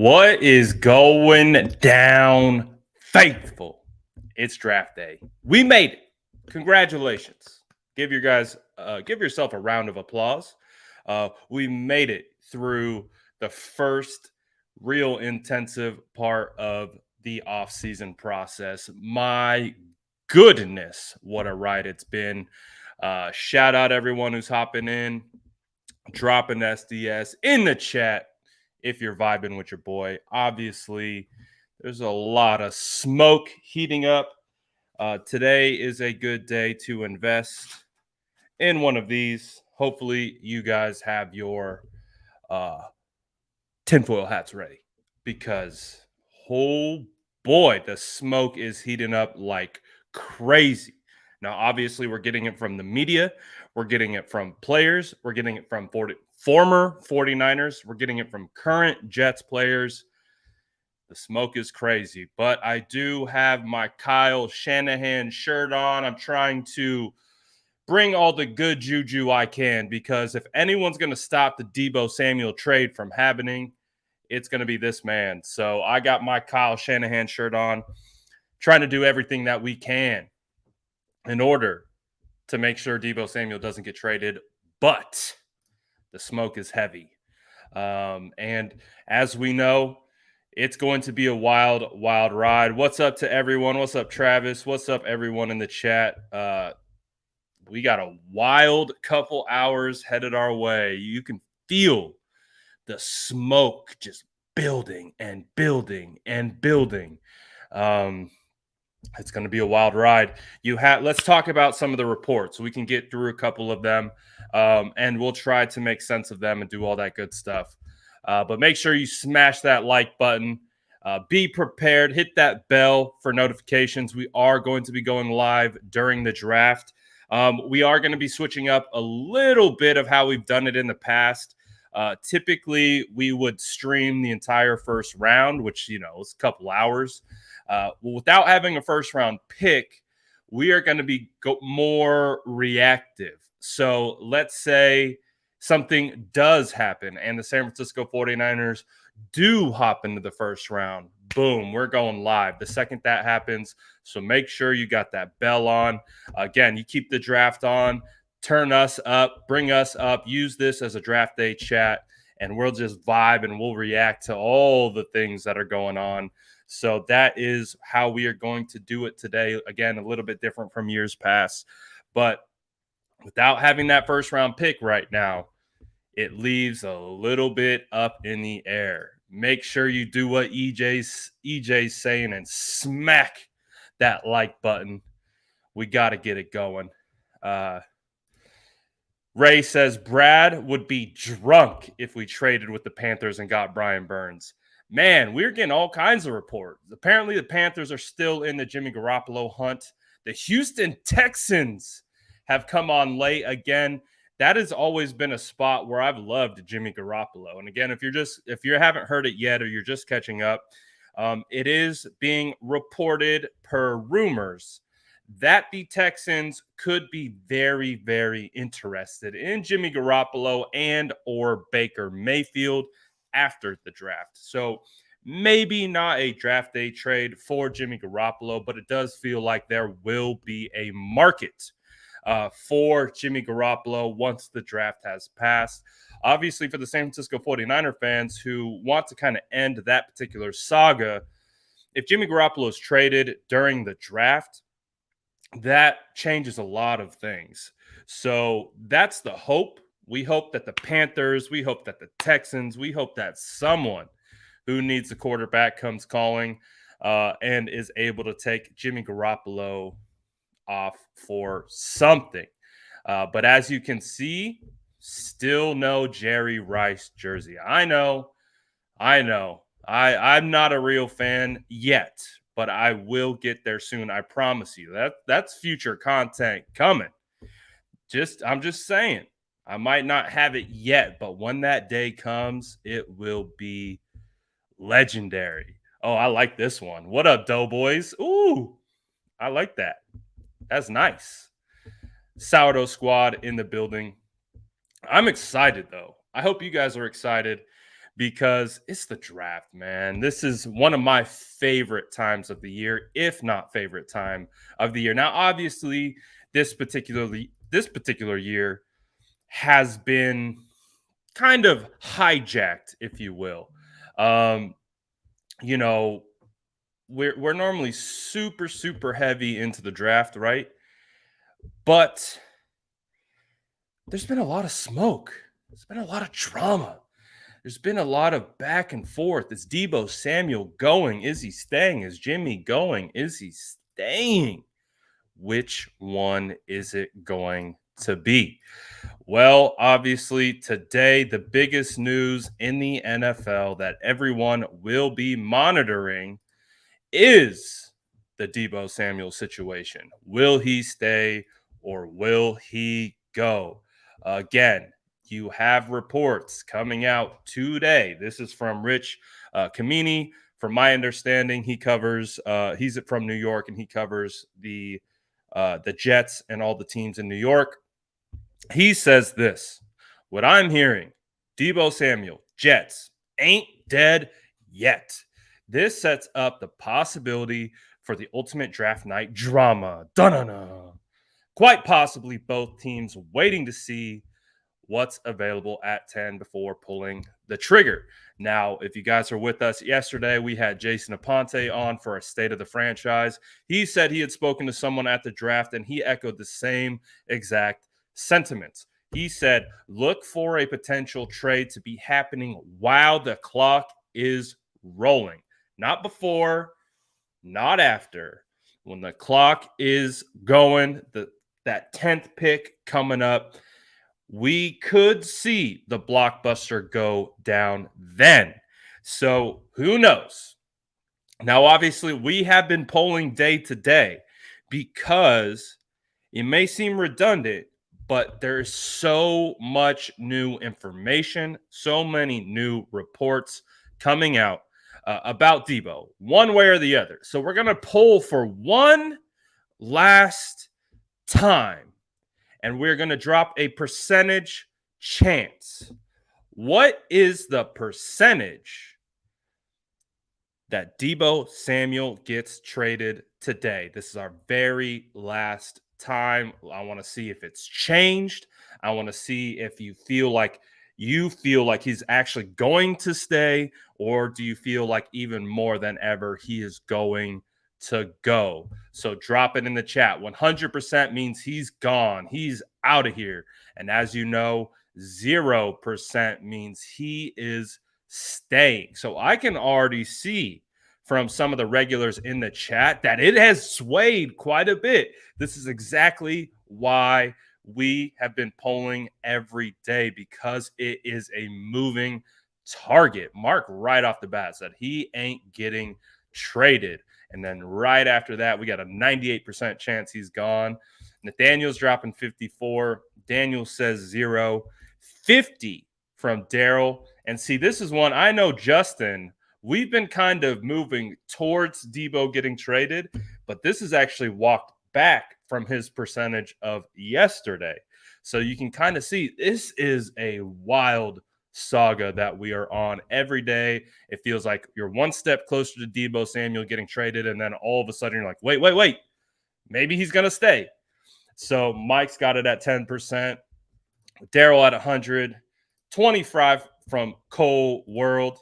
What is going down, faithful? It's draft day. We made it. Congratulations. Give yourself a round of applause. We made it through the first real intensive part of the off-season process. My goodness, what a ride it's been. Shout out everyone who's hopping in, dropping SDS in the chat if you're vibing with your boy. Obviously, there's a lot of smoke heating up. Today is a good day to invest in one of these. Hopefully, you guys have your uh, tinfoil hats ready because, oh boy, the smoke is heating up like crazy. Now, obviously, we're getting it from the media, we're getting it from players, we're getting it from former 49ers, we're getting it from current Jets players. The smoke is crazy, but I do have my Kyle Shanahan shirt on. I'm trying to bring all the good juju I can because if anyone's going to stop the Deebo Samuel trade from happening, it's going to be this man. So I got my Kyle Shanahan shirt on, trying to do everything that we can in order to make sure Deebo Samuel doesn't get traded. But the smoke is heavy. And as we know, it's going to be a wild, wild ride. What's up to everyone? What's up, Travis? What's up, everyone in the chat? We got a wild couple hours headed our way. You can feel the smoke just building and building and building. It's going to be a wild ride. Let's talk about some of the reports. We can get through a couple of them, and we'll try to make sense of them and do all that good stuff. But make sure you smash that like button. Be prepared. Hit that bell for notifications. We are going to be going live during the draft. We are going to be switching up a little bit of how we've done it in the past. Typically, we would stream the entire first round, which, is a couple hours. Without having a first round pick, we are going to be more reactive. So let's say something does happen and the San Francisco 49ers do hop into the first round. Boom, we're going live the second that happens. So make sure you got that bell on. Again, you keep the draft on, turn us up, bring us up, use this as a draft day chat, and we'll just vibe and we'll react to all the things that are going on. So that is how we are going to do it today. Again, a little bit different from years past, but without having that first round pick right now, it leaves a little bit up in the air. Make sure you do what EJ's saying and smack that like button. We got to get it going. Ray says Brad would be drunk if we traded with the Panthers and got Brian Burns. Man, we're getting all kinds of reports. Apparently, the Panthers are still in the Jimmy Garoppolo hunt. The Houston Texans have come on late again. That has always been a spot where I've loved Jimmy Garoppolo. And again, if you haven't heard it yet or you're just catching up, it is being reported per rumors that the Texans could be very, very interested in Jimmy Garoppolo and or Baker Mayfield after the draft. So maybe not a draft day trade for Jimmy Garoppolo, but it does feel like there will be a market for Jimmy Garoppolo once the draft has passed. Obviously, for the San Francisco 49er fans who want to kind of end that particular saga, if Jimmy Garoppolo is traded during the draft, that changes a lot of things. So that's the hope. We hope that the Panthers, we hope that the Texans, we hope that someone who needs a quarterback comes calling and is able to take Jimmy Garoppolo off for something. But as you can see, still no Jerry Rice jersey. I know. I'm not a real fan yet, but I will get there soon. I promise you. That's future content coming. I'm just saying. I might not have it yet, but when that day comes, it will be legendary. Oh, I like this one. What up, Doughboys? Ooh, I like that. That's nice. Sourdough Squad in the building. I'm excited, though. I hope you guys are excited because it's the draft, man. This is one of my favorite times of the year, if not favorite time of the year. Now, obviously, this particular year has been kind of hijacked, if you will. Um, you know, we're normally super heavy into the draft, right? But there's been a lot of smoke. There's been a lot of drama. There's been a lot of back and forth. Is Deebo Samuel going? Is he staying? Is Jimmy going? Is he staying? Which one is it going to be? Well, obviously, today, the biggest news in the NFL that everyone will be monitoring is the Deebo Samuel situation. Will he stay or will he go? Again, you have reports coming out today. This is from Rich Kamini. From my understanding, he's from New York and he covers the Jets and all the teams in New York. He says this: what I'm hearing, Deebo Samuel, Jets, ain't dead yet. This sets up the possibility for the ultimate draft night drama. Dun-dun-dun. Quite possibly both teams waiting to see what's available at 10 before pulling the trigger. Now, if you guys are with us yesterday, we had Jason Aponte on for a state of the franchise. He said he had spoken to someone at the draft and he echoed the same exact sentiments. He said, look for a potential trade to be happening while the clock is rolling, not before, not after. When the clock is going, that 10th pick coming up, we could see the blockbuster go down then. So who knows? Now, obviously, we have been polling day to day because it may seem redundant, but there is so much new information, so many new reports coming out about Deebo, one way or the other. So we're going to poll for one last time and we're going to drop a percentage chance. What is the percentage that Deebo Samuel gets traded today? This is our very last time. I want to see if it's changed. I want to see if you feel like he's actually going to stay, or do you feel like even more than ever he is going to go? So drop it in the chat. 100% means he's gone. He's out of here. And as you know, 0% means he is staying. So I can already see from some of the regulars in the chat that it has swayed quite a bit. This is exactly why we have been polling every day, because it is a moving target. Mark right off the bat said he ain't getting traded. And then right after that, we got a 98% chance he's gone. Nathaniel's dropping 54. Daniel says 0. 50 from Daryl. And see, this is one I know, Justin. We've been kind of moving towards Deebo getting traded, but this has actually walked back from his percentage of yesterday. So you can kind of see this is a wild saga that we are on every day. It feels like you're one step closer to Deebo Samuel getting traded, and then all of a sudden you're like, wait, maybe he's going to stay. So Mike's got it at 10%. Daryl at 100, 25 from Cole World.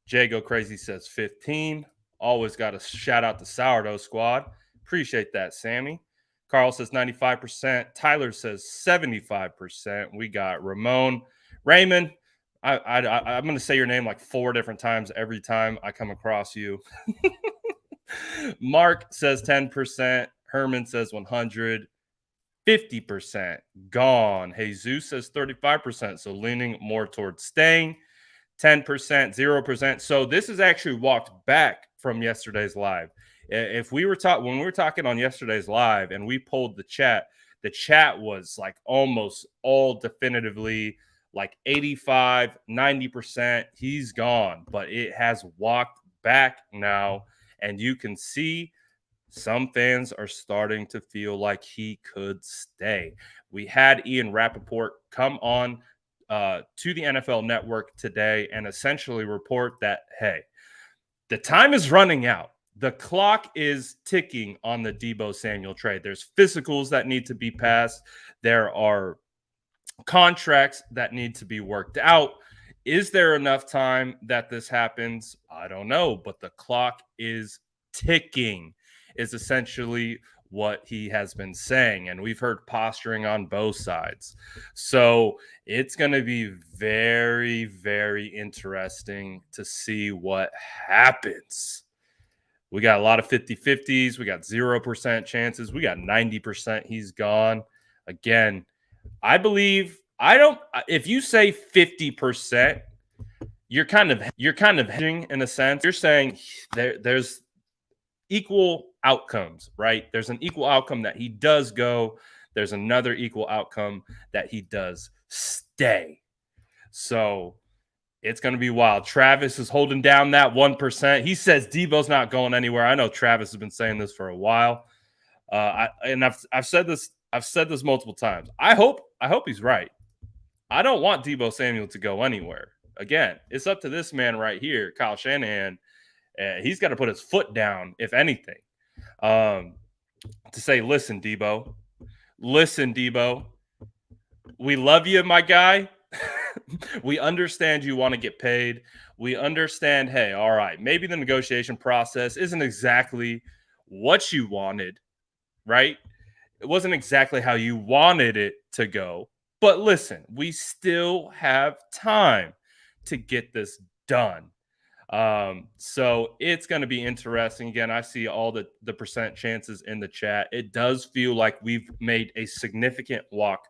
Jago Crazy says 15. Always got to shout out the Sourdough Squad. Appreciate that, Sammy. Carl says 95%. Tyler says 75%. We got Ramon. Raymond, I'm going to say your name like 4 different times every time I come across you. Mark says 10%. Herman says 100. 50% gone. Jesus says 35%. So leaning more towards staying. 10%, 0%. So this has actually walked back from yesterday's live. If we were when we were talking on yesterday's live and we polled the chat was like almost all definitively like 85, 90%. He's gone, but it has walked back now. And you can see some fans are starting to feel like he could stay. We had Ian Rappaport come on to the NFL Network today and essentially report that, hey, the time is running out. The clock is ticking on the Deebo Samuel trade. There's physicals that need to be passed. There are contracts that need to be worked out. Is there enough time that this happens? I don't know, but the clock is ticking, is essentially what he has been saying. And we've heard posturing on both sides. So it's going to be very, very interesting to see what happens. We got a lot of 50-50s. We got 0% chances. We got 90% he's gone. Again, I believe if you say 50%, you're kind of hedging in a sense. You're saying there's equal outcomes, right? There's an equal outcome that he does go. There's another equal outcome that he does stay. So it's going to be wild. Travis is holding down that 1%. He says Deebo's not going anywhere. I know Travis has been saying this for a while. I've said this. I've said this multiple times. I hope he's right. I don't want Deebo Samuel to go anywhere. Again, it's up to this man right here, Kyle Shanahan. He's got to put his foot down, if anything, to say, listen, Deebo, we love you, my guy. We understand you want to get paid. We understand, hey, all right, maybe the negotiation process isn't exactly what you wanted, right? It wasn't exactly how you wanted it to go. But listen, we still have time to get this done. So it's going to be interesting. Again, I see all the percent chances in the chat. It does feel like we've made a significant walk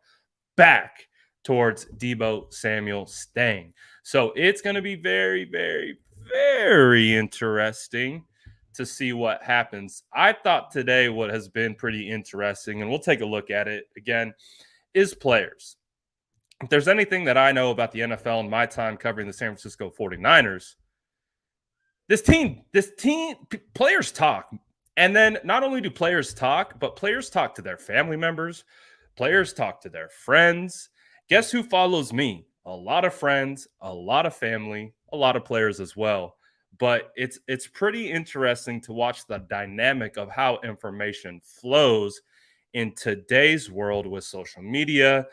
back towards Deebo Samuel staying. So it's going to be very, very, very interesting to see what happens. I thought today what has been pretty interesting, and we'll take a look at it again, is players. If there's anything that I know about the NFL in my time covering the San Francisco 49ers, this team, players talk. And then not only do players talk, but players talk to their family members. Players talk to their friends. Guess who follows me? A lot of friends, a lot of family, a lot of players as well. But it's pretty interesting to watch the dynamic of how information flows in today's world with social media,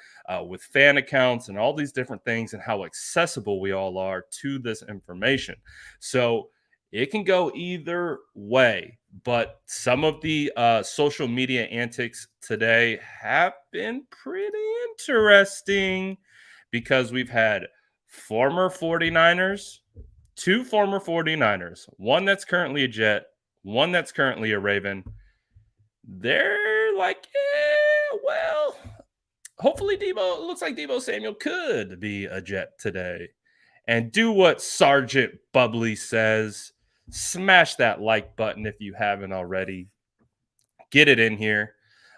with fan accounts, and all these different things, and how accessible we all are to this information. So it can go either way, but some of the social media antics today have been pretty interesting because we've had former 49ers, two former 49ers, one that's currently a Jet, one that's currently a Raven. They're like, well, hopefully it looks like Deebo Samuel could be a Jet today. And do what Sergeant Bubbly says. Smash that like button if you haven't already. Get it in here.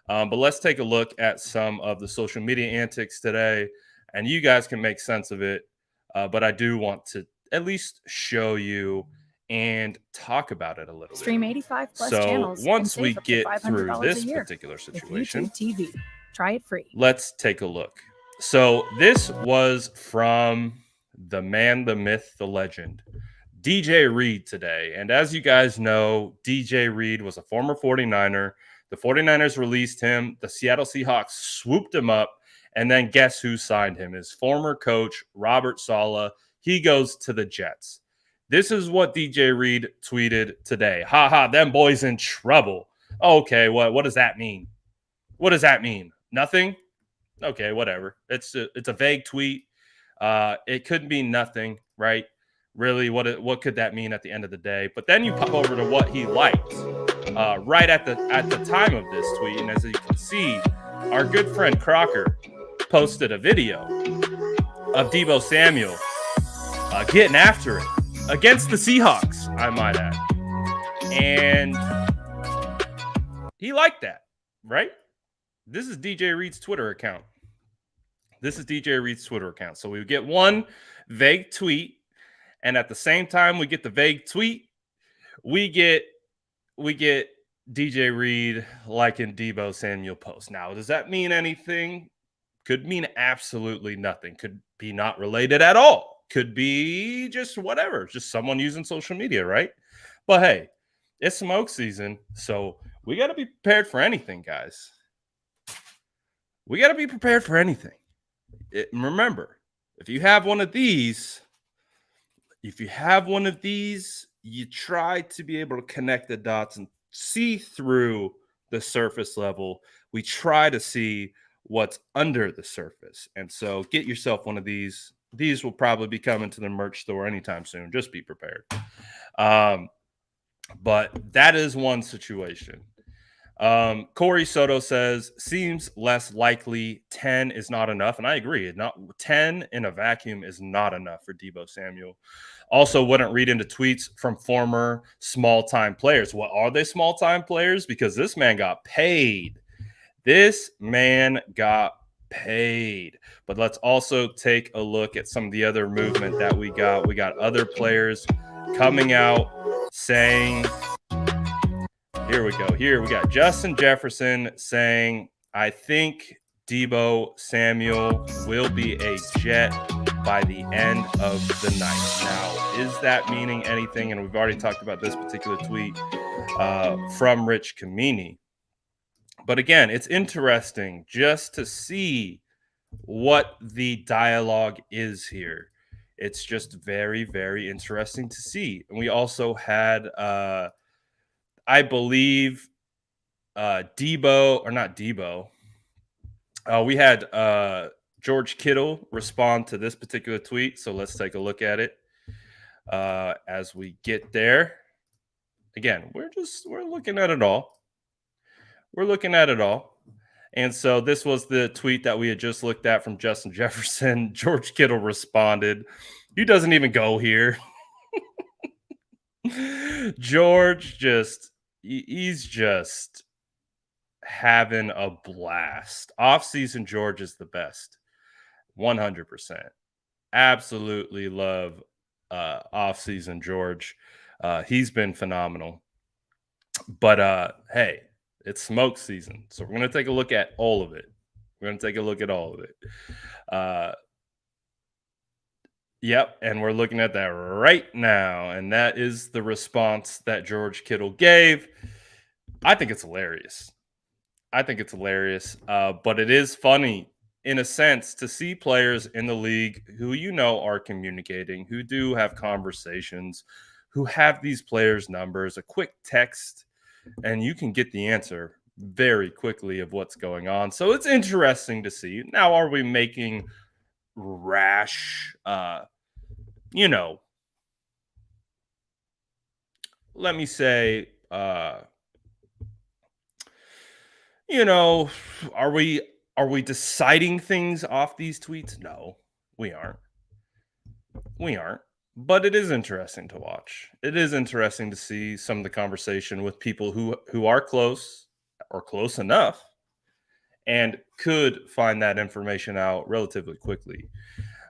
But let's take a look at some of the social media antics today. And you guys can make sense of it. But I do want to at least show you and talk about it a little bit. Stream 85 plus channels. Once we get through this particular situation, TV. Try it free. Let's take a look. So this was from the man, the myth, the legend, DJ Reed today. And as you guys know, DJ Reed was a former 49er. The 49ers released him. The Seattle Seahawks swooped him up. And then guess who signed him? His former coach, Robert Saleh. He goes to the Jets. This is what DJ Reed tweeted today. Them boys in trouble. Okay, what does that mean? What does that mean? Nothing? Okay, whatever. It's a vague tweet. It could mean nothing, right? Really, what could that mean at the end of the day? But then you pop over to what he liked right at the time of this tweet, and as you can see, our good friend Crocker posted a video of Deebo Samuel getting after it against the Seahawks, I might add, and he liked that, right? This is DJ Reed's Twitter account. So we get one vague tweet, and at the same time we get the vague tweet, we get DJ Reed liking Deebo Samuel post. Now, does that mean anything? Could mean absolutely nothing. Could be not related at all. Could be just whatever, just someone using social media, right? But hey, it's smoke season, so we got to be prepared for anything, guys. We got to be prepared for anything. Remember, if you have one of these, you try to be able to connect the dots and see through the surface level. We try to see what's under the surface. And so get yourself one of these. These will probably be coming to the merch store anytime soon. Just be prepared. But that is one situation. Corey Soto says, seems less likely 10 is not enough. And I agree. Not 10 in a vacuum is not enough for Deebo Samuel. Also, wouldn't read into tweets from former small-time players. What are they small-time players? Because this man got paid. This man got paid. But let's also take a look at some of the other movement that we got. We got other players coming out saying, here we go. Here we got Justin Jefferson saying, I think Deebo Samuel will be a Jet by the end of the night. Now, is that meaning anything? And we've already talked about this particular tweet from Rich Kamini. But again, it's interesting just to see what the dialogue is here. It's just very, very interesting to see. And we also had I believe Deebo, or not Deebo. We had George Kittle respond to this particular tweet. So let's take a look at it as we get there. Again, we're looking at it all. We're looking at it all. And so this was the tweet that we had just looked at from Justin Jefferson. George Kittle responded. He doesn't even go here. George he's just having a blast. Off-season George is the best. 100%. Absolutely love off-season George. He's been phenomenal. But hey, it's smoke season. So we're going to take a look at all of it. Yep, and we're looking at that right now. And that is the response that George Kittle gave. I think it's hilarious. But it is funny in a sense to see players in the league who are communicating, who do have conversations, who have these players' numbers, a quick text, and you can get the answer very quickly of what's going on. So it's interesting to see. Now, are we making rash, let me say, are we deciding things off these tweets? No, we aren't. But it is interesting to watch. It is interesting to see some of the conversation with people who are close or close enough and could find that information out relatively quickly.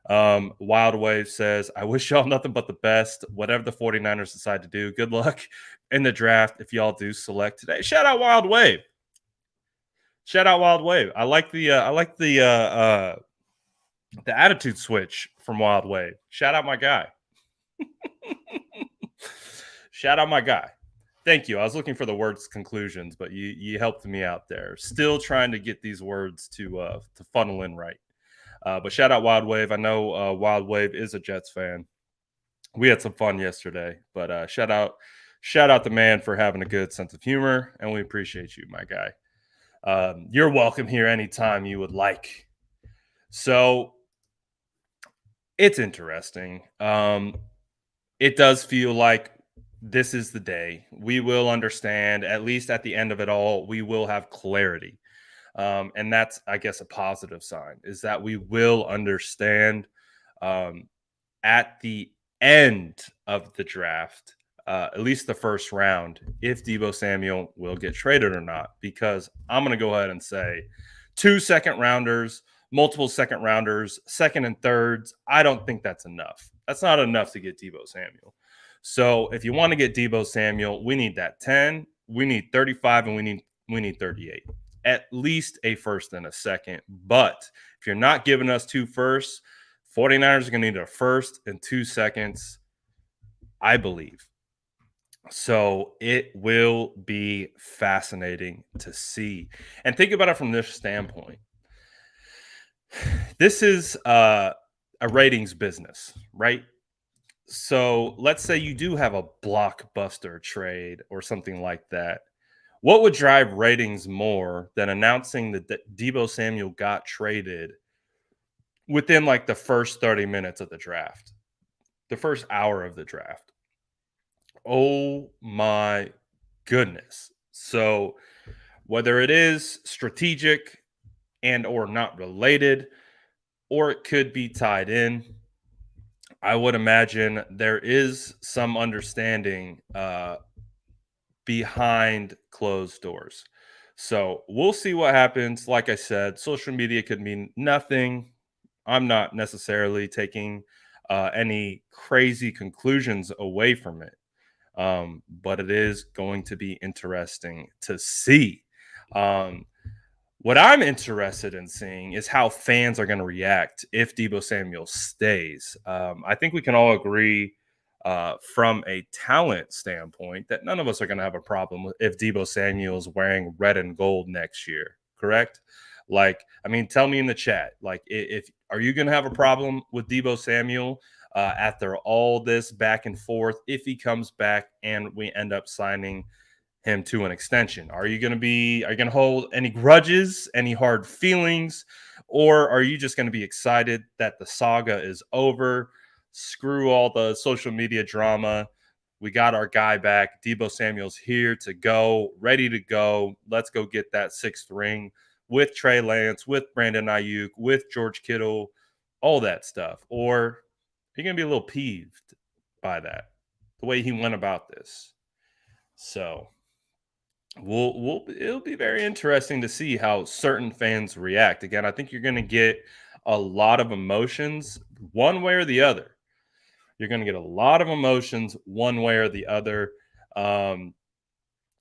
Wild Wave says, I wish y'all nothing but the best. Whatever the 49ers decide to do, good luck in the draft if y'all do select today. Shout out Wild Wave. I like the attitude switch from Wild Wave. Shout out my guy. Thank you. I was looking for the words conclusions, but you helped me out there. Still trying to get these words to funnel in right. But shout out Wild Wave. I know Wild Wave is a Jets fan. We had some fun yesterday, but shout out the man for having a good sense of humor, and we appreciate you, my guy. You're welcome here anytime you would like. So it's interesting. It does feel like this is the day. We will understand, at least at the end of it all, we will have clarity. And that's, I guess, a positive sign, is that we will understand at the end of the draft, at least the first round, if Deebo Samuel will get traded or not. Because I'm going to go ahead and say 2 second rounders, multiple second rounders, second and thirds, I don't think that's enough. That's not enough to get Deebo Samuel. So if you want to get Deebo Samuel, we need that 10, we need 35, and we need 38. at least a first and a second. But if you're not giving us 2 firsts, 49ers are going to need a first and 2 seconds, I believe. So it will be fascinating to see. And think about it from this standpoint. This is a ratings business, right? So let's say you do have a blockbuster trade or something like that. What would drive ratings more than announcing that Deebo Samuel got traded within like the first 30 minutes of the draft, the first hour of the draft? Oh my goodness. So whether it is strategic and or not related, or it could be tied in, I would imagine there is some understanding behind closed doors. So we'll see what happens. Like I said, social media could mean nothing. I'm not necessarily taking any crazy conclusions away from it. But it is going to be interesting to see. Um, what I'm interested in seeing is how fans are going to react if Deebo Samuel stays. I think we can all agree from a talent standpoint that none of us are going to have a problem if Deebo Samuel's wearing red and gold next year, correct? Like, I mean, tell me in the chat, like, if are you going to have a problem with Deebo Samuel after all this back and forth if he comes back and we end up signing him to an extension? Are you going to hold any grudges, any hard feelings, or are you just going to be excited that the saga is over? Screw all the social media drama. We got our guy back. Deebo Samuel's here to go, ready to go. Let's go get that 6th ring with Trey Lance, with Brandon Ayuk, with George Kittle, all that stuff. Or are you going to be a little peeved by that, the way he went about this? So we'll it'll be very interesting to see how certain fans react. Again, I think you're going to get a lot of emotions one way or the other. You're going to get a lot of emotions one way or the other. Um,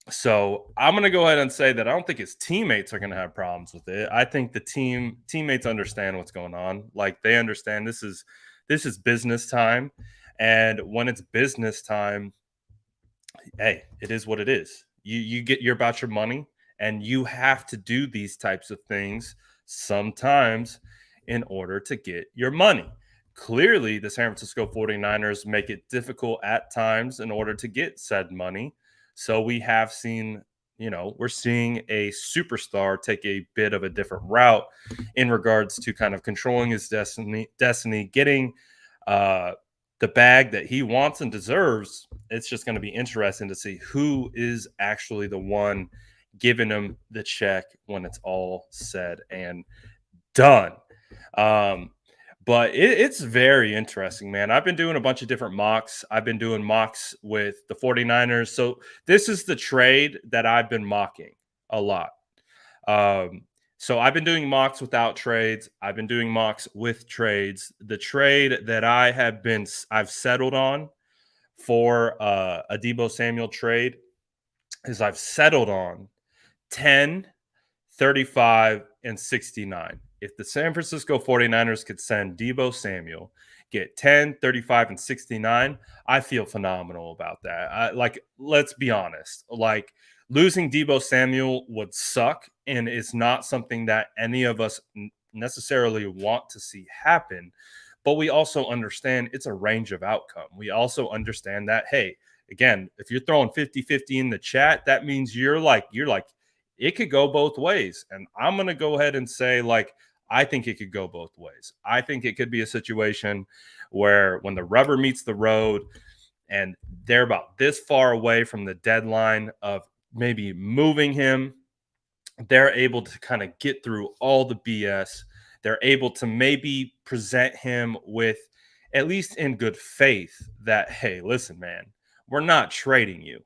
so I'm going to go ahead and say that I don't think his teammates are going to have problems with it. I think the teammates understand what's going on. Like, they understand this is business time, and when it's business time, hey, it is what it is. You're about your money, and you have to do these types of things sometimes in order to get your money. Clearly, the San Francisco 49ers make it difficult at times in order to get said money. So we have seen, we're seeing a superstar take a bit of a different route in regards to kind of controlling his destiny, getting uh the bag that he wants and deserves. It's just going to be interesting to see who is actually the one giving him the check when it's all said and done. Um, but it's very interesting, man. I've been doing a bunch of different mocks. I've been doing mocks with the 49ers. So this is the trade that I've been mocking a lot. Um, so I've been doing mocks without trades. I've been doing mocks with trades. The trade that I've settled on for a Deebo Samuel trade is I've settled on 10, 35, and 69. If the San Francisco 49ers could send Deebo Samuel, get 10, 35, and 69, I feel phenomenal about that. Let's be honest. Like, losing Deebo Samuel would suck, and it's not something that any of us necessarily want to see happen. But we also understand it's a range of outcome. We also understand that, hey, again, if you're throwing 50-50 in the chat, that means you're like, it could go both ways. And I'm going to go ahead and say, like, I think it could go both ways. I think it could be a situation where when the rubber meets the road and they're about this far away from the deadline of maybe moving him, they're able to kind of get through all the BS. They're able to maybe present him with, at least in good faith, that, hey, listen, man, we're not trading you,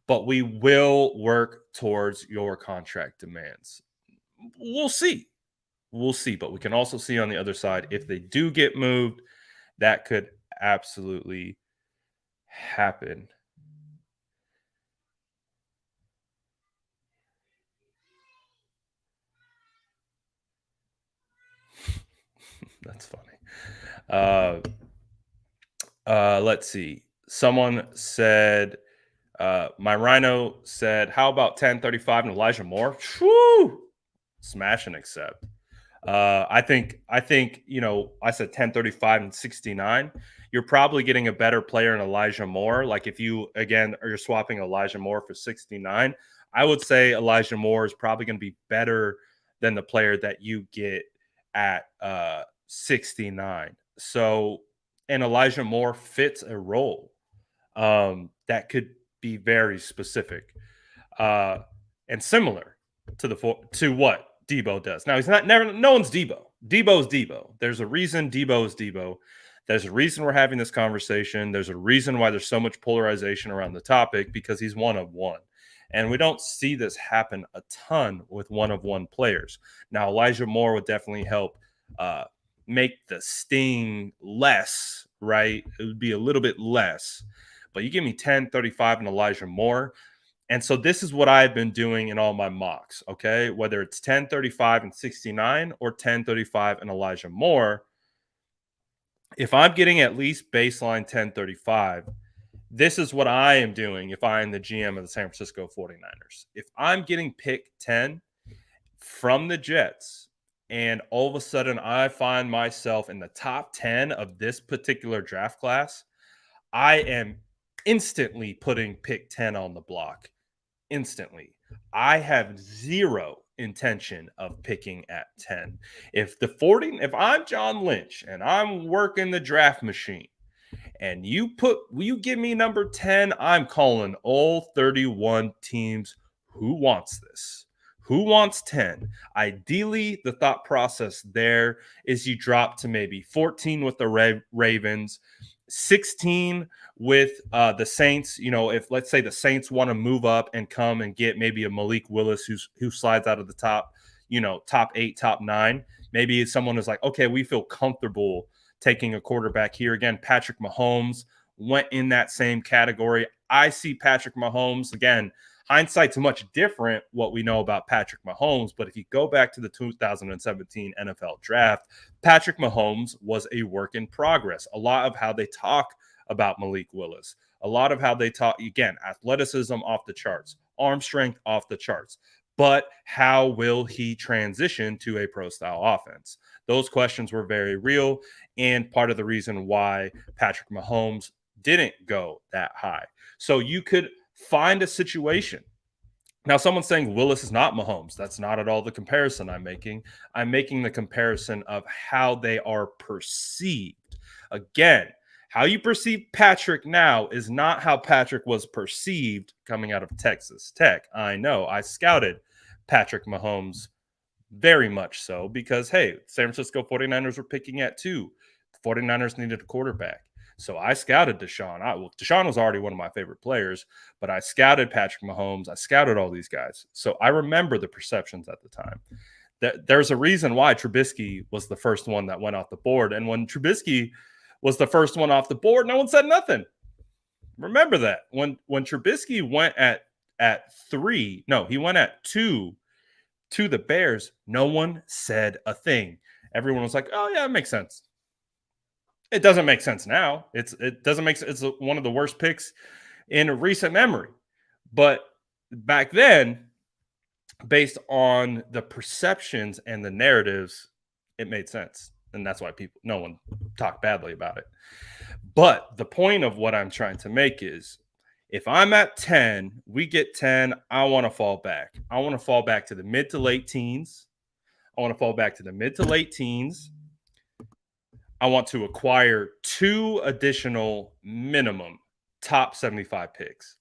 but we will work towards your contract demands. We'll see. We'll see. But we can also see on the other side, if they do get moved, that could absolutely happen. That's funny. Let's see. Someone said, my Rhino said, how about 1035 and Elijah Moore? Whew! Smash and accept. I think, I said 1035 and 69. You're probably getting a better player in Elijah Moore. Like if you, again, you're swapping Elijah Moore for 69, I would say Elijah Moore is probably going to be better than the player that you get at 69. So, and Elijah Moore fits a role that could be very specific uh, and similar to what Deebo does. Now he's not never. No one's Deebo. Deebo's Deebo. There's a reason Deebo is Deebo. There's a reason we're having this conversation. There's a reason why there's so much polarization around the topic because he's one of one. And we don't see this happen a ton with one of one players. Now, Elijah Moore would definitely help make the sting less, right? It would be a little bit less. But you give me 10, 35, and Elijah Moore. And so this is what I've been doing in all my mocks, okay? Whether it's 10, 35, and 69 or 10, 35, and Elijah Moore, if I'm getting at least baseline 10, 35, this is what I am doing if I am the GM of the San Francisco 49ers. If I'm getting pick 10 from the Jets and all of a sudden I find myself in the top 10 of this particular draft class, I am instantly putting pick 10 on the block. Instantly. I have zero intention of picking at 10. If I'm John Lynch and I'm working the draft machine and you give me number 10, I'm calling all 31 teams. Who wants this? Who wants 10? Ideally, the thought process there is you drop to maybe 14 with the Ravens, 16 with the Saints. If let's say the Saints want to move up and come and get maybe a Malik Willis who slides out of the top, top 8, top 9. Maybe someone is like, okay, we feel comfortable taking a quarterback here. Again, Patrick Mahomes went in that same category. I see Patrick Mahomes, again, hindsight's much different what we know about Patrick Mahomes, but if you go back to the 2017 NFL draft, Patrick Mahomes was a work in progress. A lot of how they talk about Malik Willis, a lot of how they talk, again, athleticism off the charts, arm strength off the charts. But how will he transition to a pro-style offense? Those questions were very real, and part of the reason why Patrick Mahomes didn't go that high. So you could find a situation. Now, someone's saying Willis is not Mahomes. That's not at all the comparison I'm making. I'm making the comparison of how they are perceived. Again, how you perceive Patrick now is not how Patrick was perceived coming out of Texas Tech. I know. I scouted Patrick Mahomes very much so because, hey, San Francisco 49ers were picking at 2. The 49ers needed a quarterback. So I scouted Deshaun. Deshaun was already one of my favorite players, but I scouted Patrick Mahomes. I scouted all these guys. So I remember the perceptions at the time. There's a reason why Trubisky was the first one that went off the board. And when Trubisky was the first one off the board, no one said nothing. Remember that. When Trubisky went at 3, no, he went at 2 to the Bears, no one said a thing. Everyone was like, oh, yeah, it makes sense. It doesn't make sense now. It doesn't make sense. It's one of the worst picks in recent memory. But back then, based on the perceptions and the narratives, it made sense. And that's why no one talked badly about it. But the point of what I'm trying to make is if I'm at 10, we get 10, I want to fall back. I want to fall back to the mid to late teens. I want to acquire 2 additional minimum top 75 picks.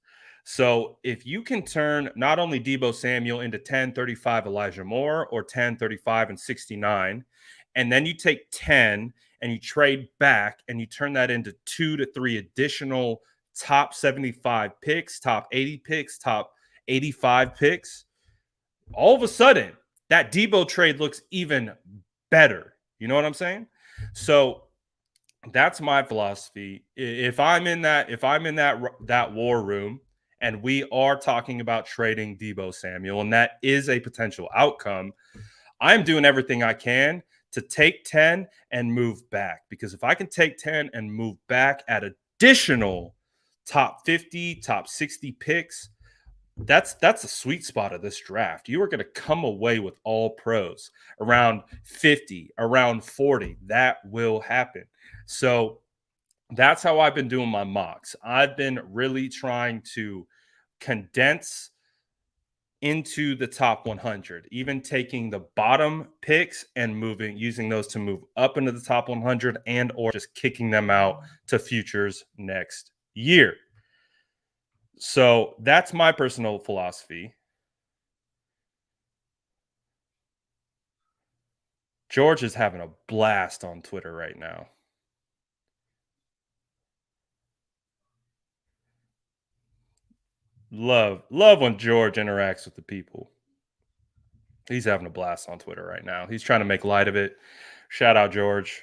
So if you can turn not only Deebo Samuel into 10, 35 Elijah Moore or 10, 35 and 69, and then you take 10 and you trade back and you turn that into 2 to 3 additional top 75 picks, top 80 picks, top 85 picks, all of a sudden that Deebo trade looks even better. You know what I'm saying? So that's my philosophy. If I'm in that war room and we are talking about trading Deebo Samuel, and that is a potential outcome, I'm doing everything I can to take 10 and move back. Because if I can take 10 and move back at additional top 50, top 60 picks, that's the sweet spot of this draft. You are going to come away with all pros around 50, around 40. That will happen. So that's how I've been doing my mocks. I've been really trying to condense into the top 100, even taking the bottom picks and using those to move up into the top 100 and or just kicking them out to futures next year. So that's my personal philosophy. George is having a blast on Twitter right now. Love when George interacts with the people. He's having a blast on Twitter right now. He's trying to make light of it. Shout out George.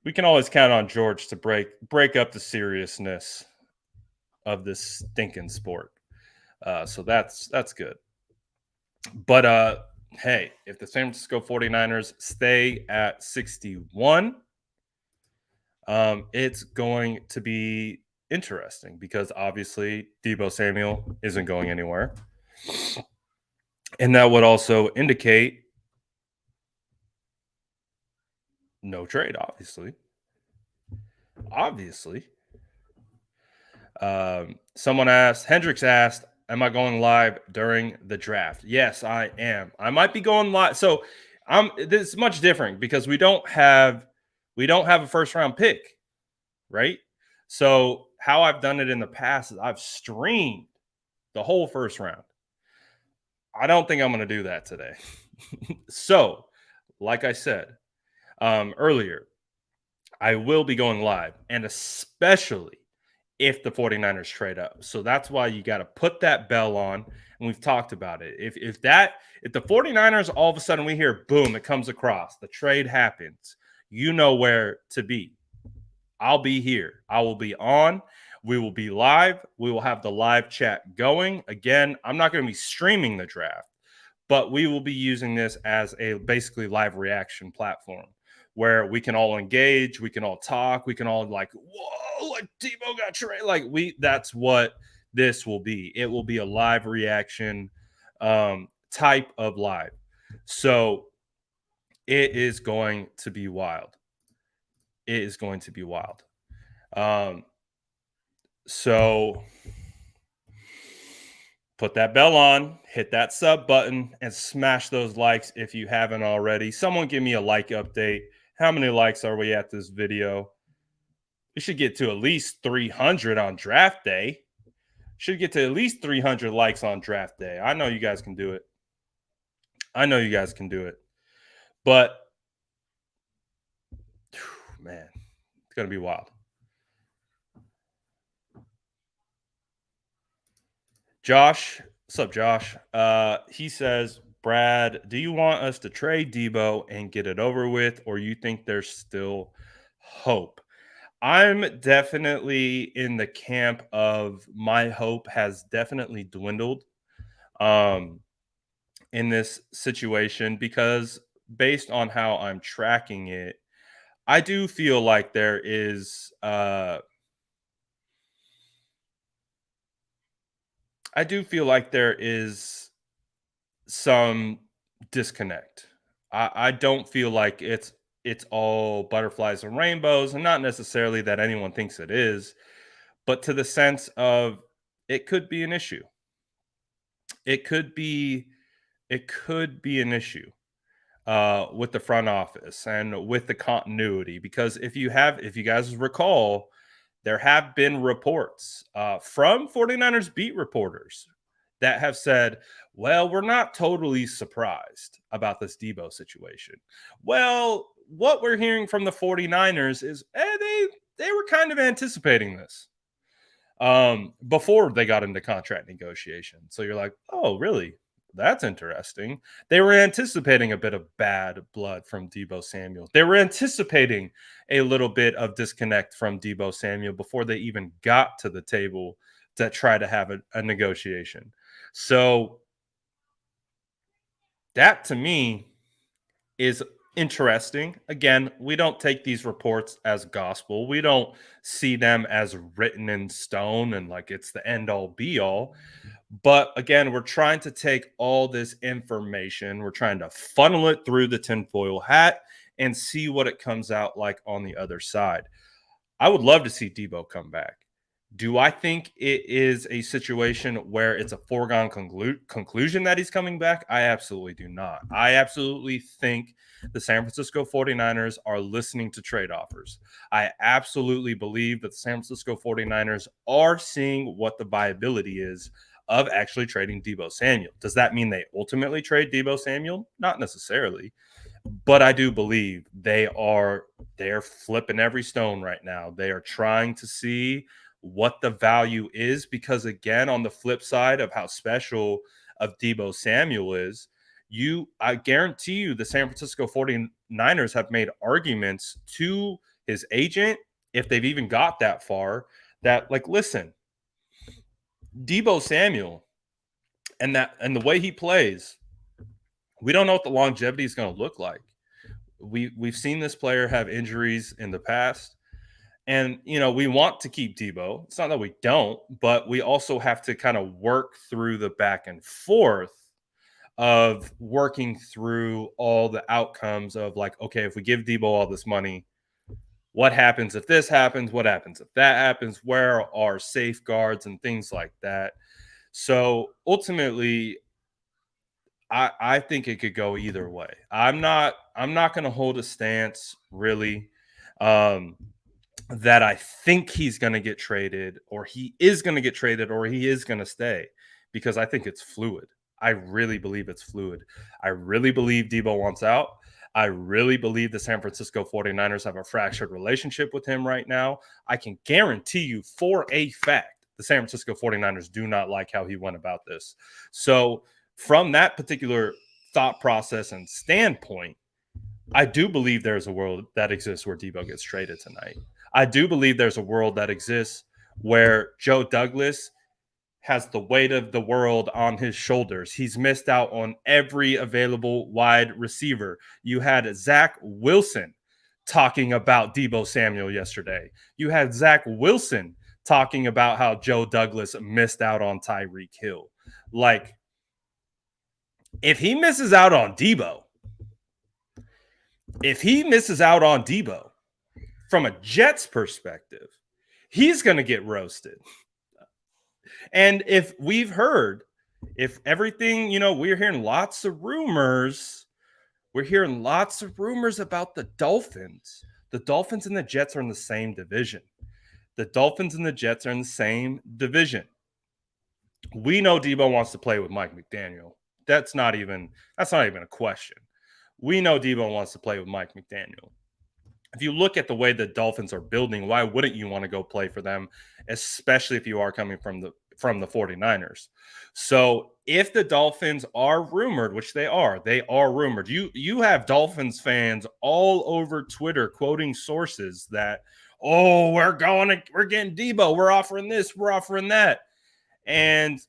We can always count on George to break up the seriousness of this stinking sport. So that's good. But hey, if the San Francisco 49ers stay at 61, it's going to be interesting because obviously Deebo Samuel isn't going anywhere. And that would also indicate no trade, obviously. Hendricks asked, am I going live during the draft? Yes, I am. I might be going live. So this is much different because we don't have a first round pick, right? So how I've done it in the past is I've streamed the whole first round. I don't think I'm going to do that today. So, like I said earlier, I will be going live, and especially if the 49ers trade up. So that's why you got to put that bell on, and we've talked about it. If the 49ers all of a sudden we hear boom, it comes across, the trade happens, you know where to be. I'll be here. I will be on. We will be live. We will have the live chat going. Again, I'm not going to be streaming the draft, but we will be using this as a basically live reaction platform where we can all engage, we can all talk, we can all like, whoa, like Deebo got traded. Like that's what this will be. It will be a live reaction type of live. So it is going to be wild. It is going to be wild. So put that bell on, hit that sub button, and smash those likes if you haven't already. Someone give me a like update. How many likes are we at this video? We should get to at least 300 on draft day. Should get to at least 300 likes on draft day. I know you guys can do it. But, man, it's going to be wild. Josh, what's up, Josh? He says, Brad, do you want us to trade Deebo and get it over with, or you think there's still hope? I'm definitely in the camp of my hope has definitely dwindled in this situation because based on how I'm tracking it, I do feel like there is some disconnect. I don't feel like it's all butterflies and rainbows, and not necessarily that anyone thinks it is, but to the sense of it could be an issue. It could be an issue with the front office and with the continuity, because if you guys recall, there have been reports from 49ers beat reporters that have said, well, we're not totally surprised about this Deebo situation. Well, what we're hearing from the 49ers is they were kind of anticipating this before they got into contract negotiation. So you're like, oh, really? That's interesting. They were anticipating a bit of bad blood from Deebo Samuel. They were anticipating a little bit of disconnect from Deebo Samuel before they even got to the table to try to have a negotiation. So that to me is interesting. Again, we don't take these reports as gospel. We don't see them as written in stone and like it's the end all be all. But again, we're trying to take all this information, we're trying to funnel it through the tinfoil hat and see what it comes out like on the other side. I would love to see Deebo come back. Do I think it is a situation where it's a foregone conclusion that he's coming back? I absolutely do not. I absolutely think the San Francisco 49ers are listening to trade offers. I absolutely believe that the San Francisco 49ers are seeing what the viability is of actually trading Deebo Samuel. Does that mean they ultimately trade Deebo Samuel? Not necessarily. But I do believe they're flipping every stone right now. They are trying to see what the value is because again, on the flip side of how special of Deebo Samuel is, I guarantee you the San Francisco 49ers have made arguments to his agent, if they've even got that far, that like, listen, Deebo Samuel and the way he plays, we don't know what the longevity is going to look like. We've seen this player have injuries in the past, and we want to keep Deebo. It's not that we don't, but we also have to kind of work through the back and forth of working through all the outcomes of like, okay, if we give Deebo all this money, what happens if this happens? What happens if that happens? Where are safeguards and things like that? So ultimately, I think it could go either way. I'm not going to hold a stance really that I think he's going to get traded or he is going to get traded or he is going to stay because I think it's fluid. I really believe it's fluid. I really believe Deebo wants out. I really believe the San Francisco 49ers have a fractured relationship with him right now. I can guarantee you for a fact the San Francisco 49ers do not like how he went about this. So from that particular thought process and standpoint, I do believe there's a world that exists where Deebo gets traded tonight. I do believe there's a world that exists where Joe Douglas has the weight of the world on his shoulders. He's missed out on every available wide receiver. You had Zach Wilson talking about Deebo Samuel yesterday. You had Zach Wilson talking about how Joe Douglas missed out on Tyreek Hill. Like, if he misses out on Deebo, from a Jets perspective, he's going to get roasted. And if everything, we're hearing lots of rumors. We're hearing lots of rumors about the Dolphins. The Dolphins and the Jets are in the same division. We know Deebo wants to play with Mike McDaniel. That's not even a question. We know Deebo wants to play with Mike McDaniel. If you look at the way the Dolphins are building, why wouldn't you want to go play for them, especially if you are coming from the 49ers? So if the Dolphins are rumored, which they are rumored. You have Dolphins fans all over Twitter quoting sources that, oh, we're getting Deebo, we're offering this, we're offering that. And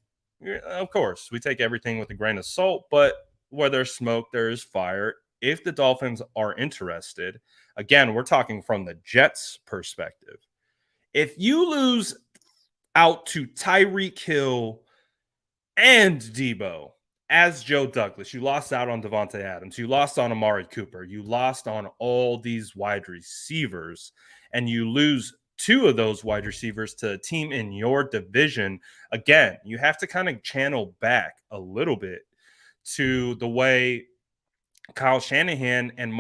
of course, we take everything with a grain of salt, but where there's smoke, there is fire. If the Dolphins are interested, again, we're talking from the Jets' perspective. If you lose out to Tyreek Hill and Deebo as Joe Douglas, you lost out on Devontae Adams, you lost on Amari Cooper, you lost on all these wide receivers, and you lose two of those wide receivers to a team in your division. Again, you have to kind of channel back a little bit to the way Kyle Shanahan and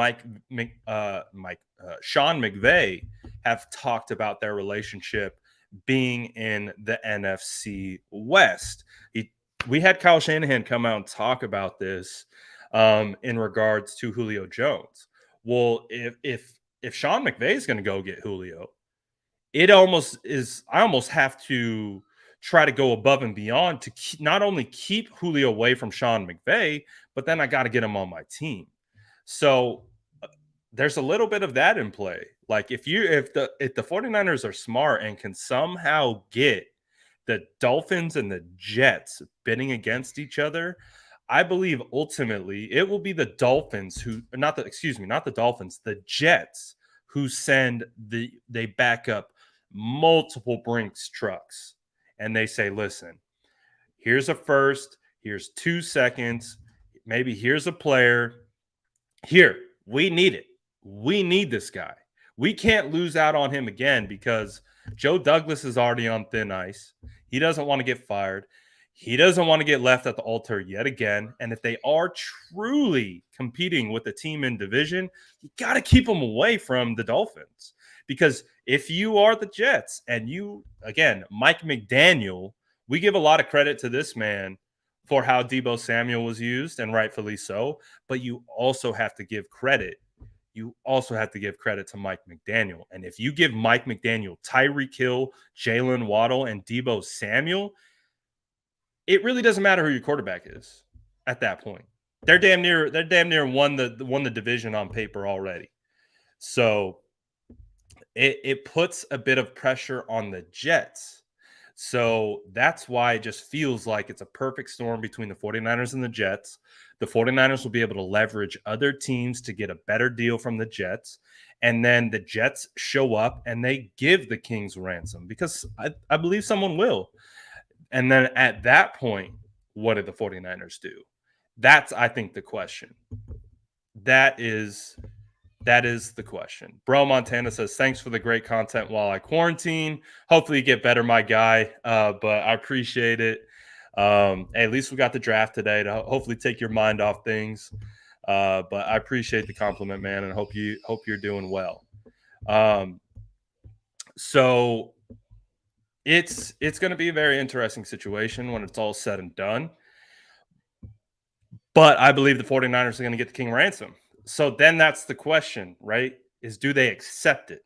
Sean McVay have talked about their relationship being in the NFC West. We had Kyle Shanahan come out and talk about this in regards to Julio Jones. Well, if Sean McVay is going to go get Julio, I almost have to try to go above and beyond to not only keep Julio away from Sean McVay, but then I got to get him on my team. So there's a little bit of that in play. Like if the 49ers are smart and can somehow get the Dolphins and the Jets bidding against each other, I believe ultimately it will be the Dolphins who, not the Dolphins, the Jets who they back up multiple Brinks trucks and they say, listen, here's a first, here's 2 seconds, maybe here's a player. Here, we need it. We need this guy. We can't lose out on him again because Joe Douglas is already on thin ice. He doesn't want to get fired. He doesn't want to get left at the altar yet again. And if they are truly competing with the team in division, you got to keep them away from the Dolphins. Because if you are the Jets and again, Mike McDaniel, we give a lot of credit to this man for how Deebo Samuel was used, and rightfully so. But you also have to give credit. You also have to give credit to Mike McDaniel. And if you give Mike McDaniel, Tyreek Hill, Jalen Waddle, and Deebo Samuel, it really doesn't matter who your quarterback is at that point. They're damn near won the division on paper already. So it puts a bit of pressure on the Jets. So that's why it just feels like it's a perfect storm between the 49ers and the Jets. The 49ers will be able to leverage other teams to get a better deal from the Jets. And then the Jets show up and they give the Kings ransom because I believe someone will. And then at that point, what did the 49ers do? That's, I think, the question. That is the question. Bro Montana says, thanks for the great content while I quarantine. Hopefully you get better, my guy. But I appreciate it. Hey, at least we got the draft today to hopefully take your mind off things. But I appreciate the compliment, man, and hope you're doing well. So it's going to be a very interesting situation when it's all said and done. But I believe the 49ers are going to get the king ransom. So then that's the question, right? Is do they accept it?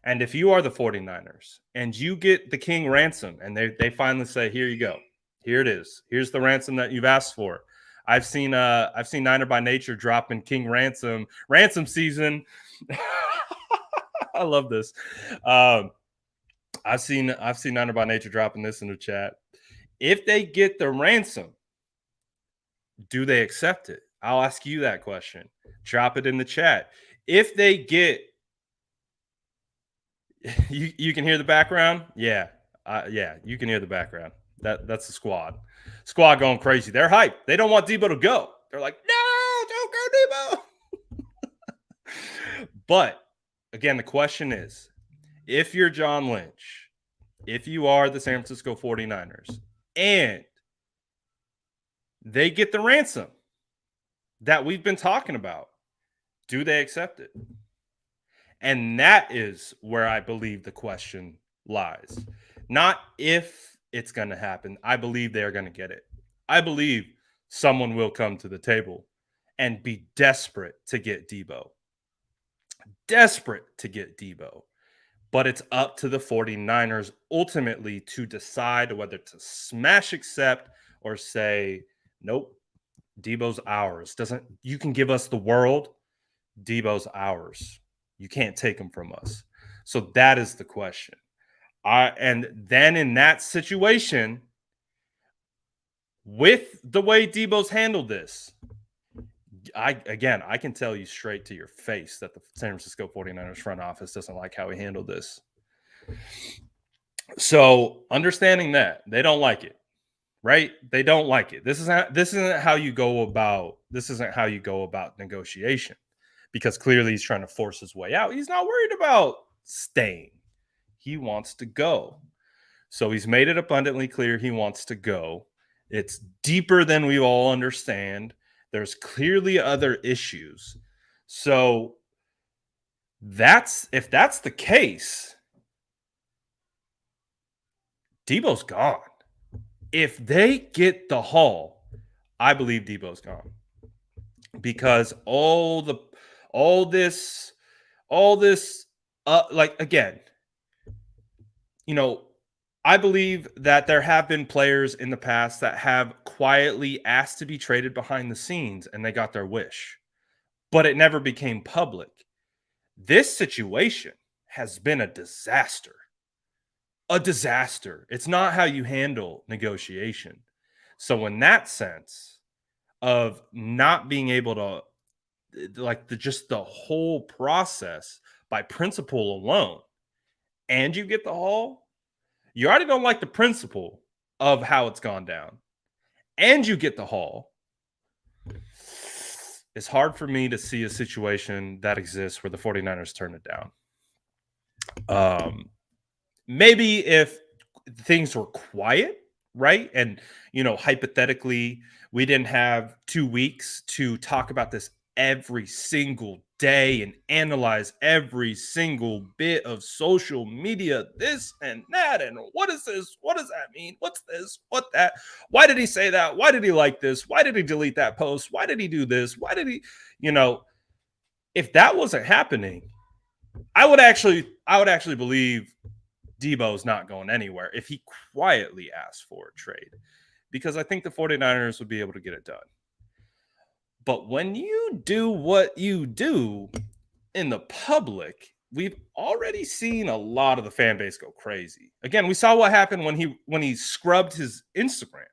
And if you are the 49ers and you get the king ransom and they finally say, here you go. Here it is. Here's the ransom that you've asked for. I've seen Niner by Nature dropping king ransom season. I love this. I've seen Niner by Nature dropping this in the chat. If they get the ransom, do they accept it? I'll ask you that question. Drop it in the chat. If they get, you can hear the background. Yeah, you can hear the background. That's the squad going crazy. They're hyped. They don't want Deebo to go. They're like, no, don't go, Deebo. But again, the question is, if you're John Lynch, if you are the San Francisco 49ers, and they get the ransom that we've been talking about, do they accept it? And that is where I believe the question lies. Not if it's going to happen. I believe they're going to get it. I believe someone will come to the table and be desperate to get Deebo. Desperate to get Deebo. But it's up to the 49ers ultimately to decide whether to smash accept or say, nope, Deebo's ours. You can give us the world. Deebo's ours. You can't take him from us. So that is the question. And then in that situation, with the way Deebo's handled this, I can tell you straight to your face that the San Francisco 49ers front office doesn't like how he handled this. So understanding that, they don't like it. Right? They don't like it. This isn't how you go about negotiation, because clearly he's trying to force his way out. He's not worried about staying. He wants to go. So he's made it abundantly clear he wants to go. It's deeper than we all understand. There's clearly other issues. So if that's the case, Deebo's gone. If they get the haul, I believe Deebo's gone, because all this, like, again, I believe that there have been players in the past that have quietly asked to be traded behind the scenes and they got their wish, but it never became public. This situation has been a disaster. A disaster. It's not how you handle negotiation. So in that sense, of not being able to just the whole process by principle alone, and you get the haul, you already don't like the principle of how it's gone down, and you get the haul. It's hard for me to see a situation that exists where the 49ers turn it down. Maybe if things were quiet, right? And, hypothetically, we didn't have 2 weeks to talk about this every single day and analyze every single bit of social media, this and that. And what is this? What does that mean? What's this? What that? Why did he say that? Why did he like this? Why did he delete that post? Why did he do this? Why did he, if that wasn't happening, I would actually believe Deebo's not going anywhere if he quietly asked for a trade, because I think the 49ers would be able to get it done. But when you do what you do in the public, we've already seen a lot of the fan base go crazy. Again, we saw what happened when he scrubbed his Instagram.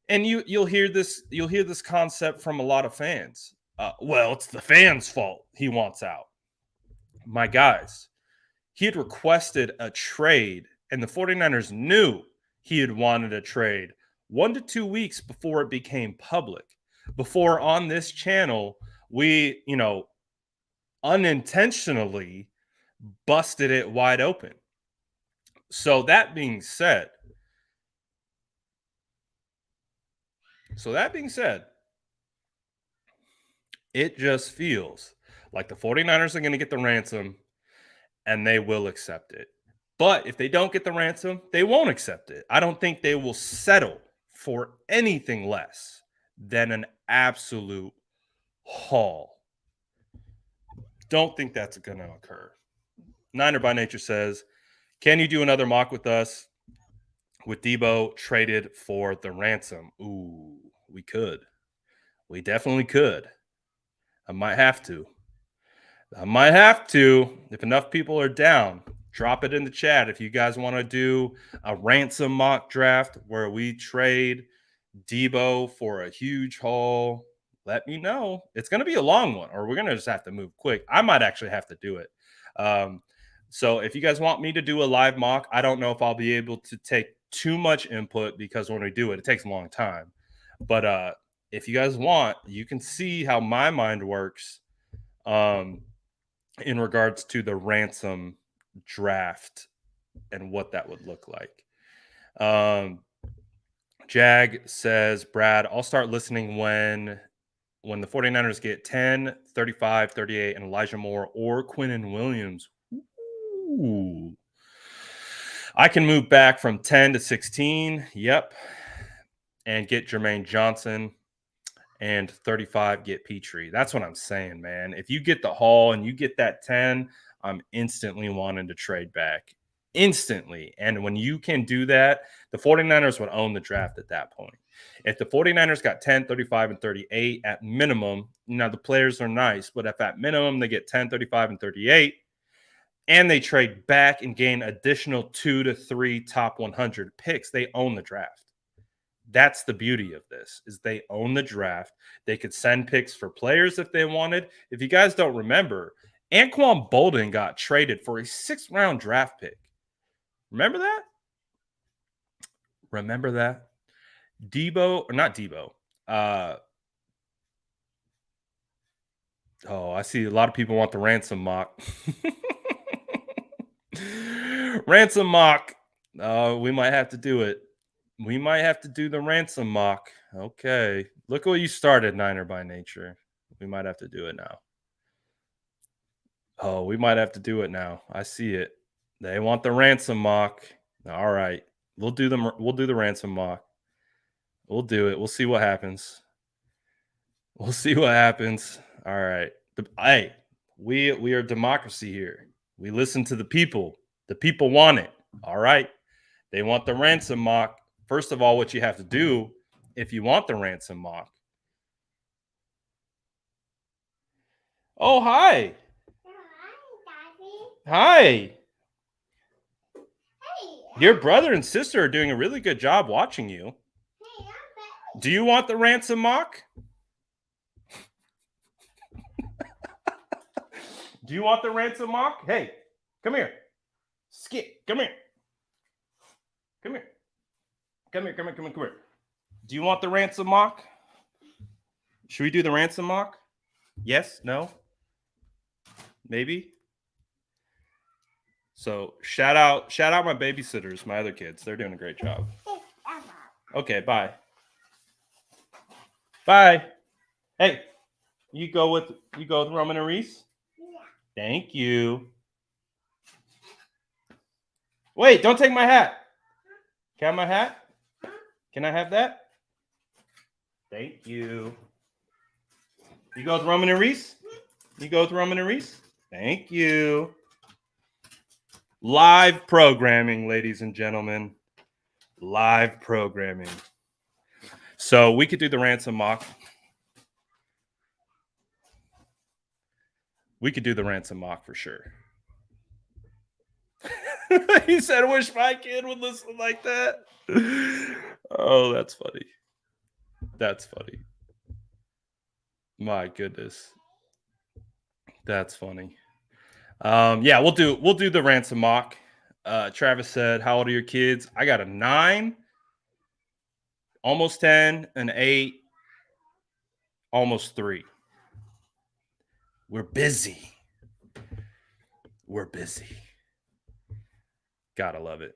And you'll hear this concept from a lot of fans. Well, it's the fans' fault he wants out. My guys, he had requested a trade, and the 49ers knew he had wanted a trade 1 to 2 weeks before it became public. Before on this channel, we, unintentionally busted it wide open. So that being said, it just feels like the 49ers are going to get the ransom and they will accept it. But if they don't get the ransom, they won't accept it. I don't think they will settle for anything less than an absolute haul. Don't think that's going to occur. Niner by Nature says, can you do another mock with us with Deebo traded for the ransom? Ooh, we could. We definitely could. I might have to. If enough people are down. Drop it in the chat if you guys want to do a ransom mock draft where we trade Deebo for a huge haul. Let me know. It's going to be a long one, or we're going to just have to move quick. I might actually have to do it. So if you guys want me to do a live mock, I don't know if I'll be able to take too much input, because when we do it, it takes a long time. But if you guys want, you can see how my mind works in regards to the ransom draft and what that would look like. Jag says, Brad, I'll start listening when the 49ers get 10, 35, 38, and Elijah Moore or Quinnen Williams. Ooh. I can move back from 10 to 16. Yep. And get Jermaine Johnson. And 35, get Petrie. That's what I'm saying, man. If you get the haul and you get that 10, I'm instantly wanting to trade back. Instantly. And when you can do that, the 49ers would own the draft at that point. If the 49ers got 10, 35, and 38 at minimum, now the players are nice, but if at minimum they get 10, 35, and 38, and they trade back and gain additional 2 to 3 top 100 picks, they own the draft. That's the beauty of this, is they own the draft. They could send picks for players if they wanted. If you guys don't remember, Anquan Bolden got traded for a 6th-round draft pick. Remember that? Deebo, or not Deebo. I see a lot of people want the ransom mock. Ransom mock. We might have to do it. We might have to do the ransom mock. Okay. Look what you started, Niner by Nature. We might have to do it now. Oh, we might have to do it now. I see it. They want the ransom mock. All right. We'll do the ransom mock. We'll do it. We'll see what happens. All right. Hey, we are democracy here. We listen to the people. The people want it. All right. They want the ransom mock. First of all, what you have to do if you want the ransom mock. Oh, hi. Hi. Hey. Your brother and sister are doing a really good job watching you. Do you want the ransom mock? Do you want the ransom mock? Hey, come here. Skip, come here. Come here. Come here, come here, come here, come here. Do you want the ransom mock? Should we do the ransom mock? Yes? No? Maybe? So shout out my babysitters, my other kids. They're doing a great job. Okay, bye. Bye. Hey, you go with Roman and Reese? Yeah. Thank you. Wait, don't take my hat. Can I have my hat? Can I have that? Thank you. You go with Roman and Reese? You go with Roman and Reese? Thank you. Live programming, ladies and gentlemen. Live programming. So we could do the ransom mock. We could do the ransom mock for sure. He said, I wish my kid would listen like that. Oh, that's funny. That's funny. My goodness. That's funny. Yeah, we'll do the ransom mock. Travis said, how old are your kids? I got a 9, almost 10, an 8, almost 3. We're busy. We're busy. Gotta love it.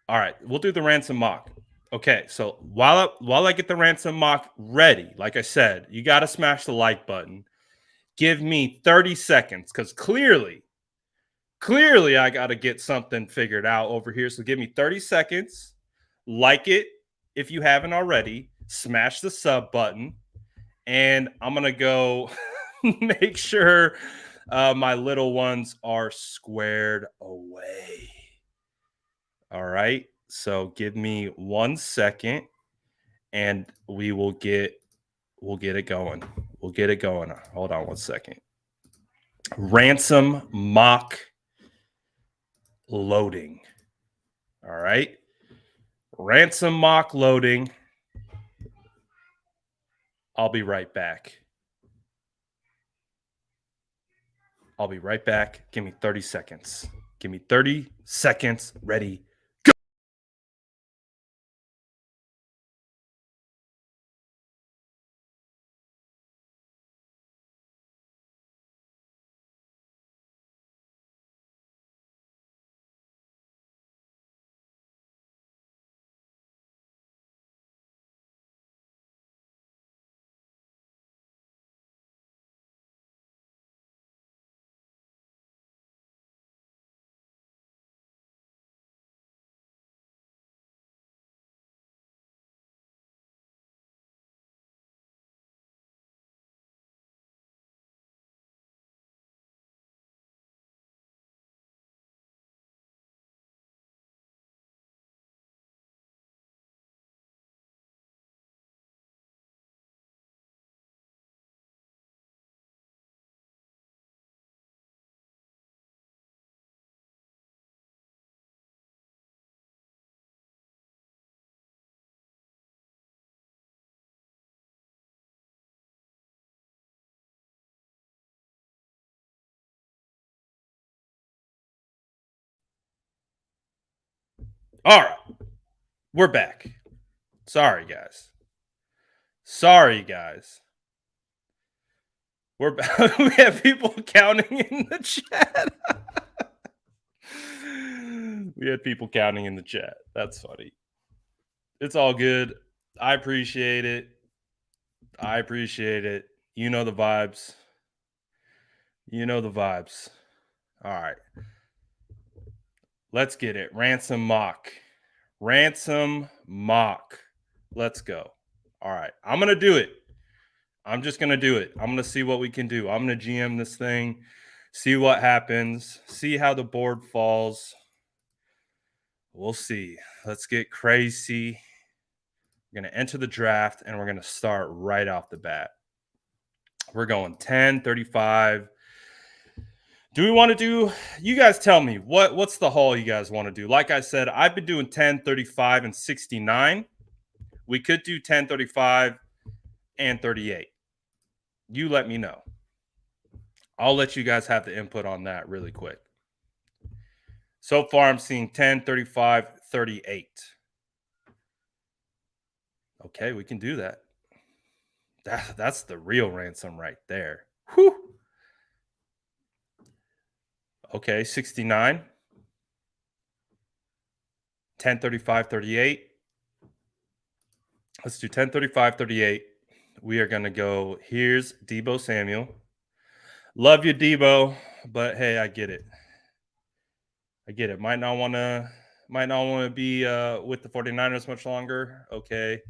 All right, we'll do the ransom mock. Okay, so while I get the ransom mock ready, like I said, you got to smash the like button. Give me 30 seconds because clearly I got to get something figured out over here. So give me 30 seconds. Like it if you haven't already. Smash the sub button. And I'm going to go make sure my little ones are squared away. All right. So give me 1 second and we'll get it going. We'll get it going. Hold on 1 second. Ransom mock loading. All right. Ransom mock loading. I'll be right back. I'll be right back. Give me 30 seconds. Give me 30 seconds. Ready. Go. All right. We're back. Sorry, guys. We're back. We have people counting in the chat. We had people counting in the chat. That's funny. It's all good. I appreciate it. You know the vibes. All right. Let's get it. Ransom mock. Let's go. All right. I'm going to do it. I'm just going to do it. I'm going to see what we can do. I'm going to GM this thing, see what happens, see how the board falls. We'll see. Let's get crazy. We're going to enter the draft, and we're going to start right off the bat. We're going 10, 35. Do we want to do – you guys tell me. What's the haul you guys want to do? Like I said, I've been doing 10, 35, and 69. We could do 10, 35, and 38. You let me know. I'll let you guys have the input on that really quick. So far, I'm seeing 10, 35, 38. Okay, we can do that. That's the real ransom right there. Whew. Okay, 69, 10, 35, 38. Let's do 10, 35, 38. We are going to go. Here's Deebo Samuel. Love you, Deebo, but hey, I get it. I get it. Might not want to be with the 49ers much longer. Okay.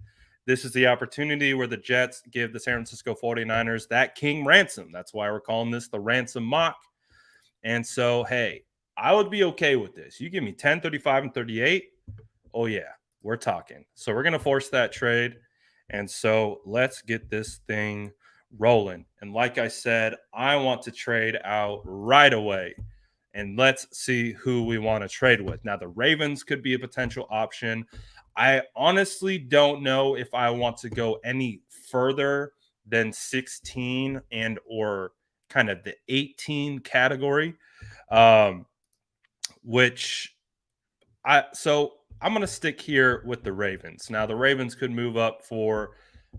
This is the opportunity where the Jets give the San Francisco 49ers that king ransom. That's why we're calling this the ransom mock. And so, hey, I would be okay with this. You give me 10, 35, and 38. Oh, yeah, we're talking. So we're going to force that trade. And so let's get this thing rolling. And like I said, I want to trade out right away. And let's see who we want to trade with. Now, the Ravens could be a potential option. I honestly don't know if I want to go any further than 16 and or kind of the 18 category, which I'm going to stick here with the Ravens. Now, the Ravens could move up for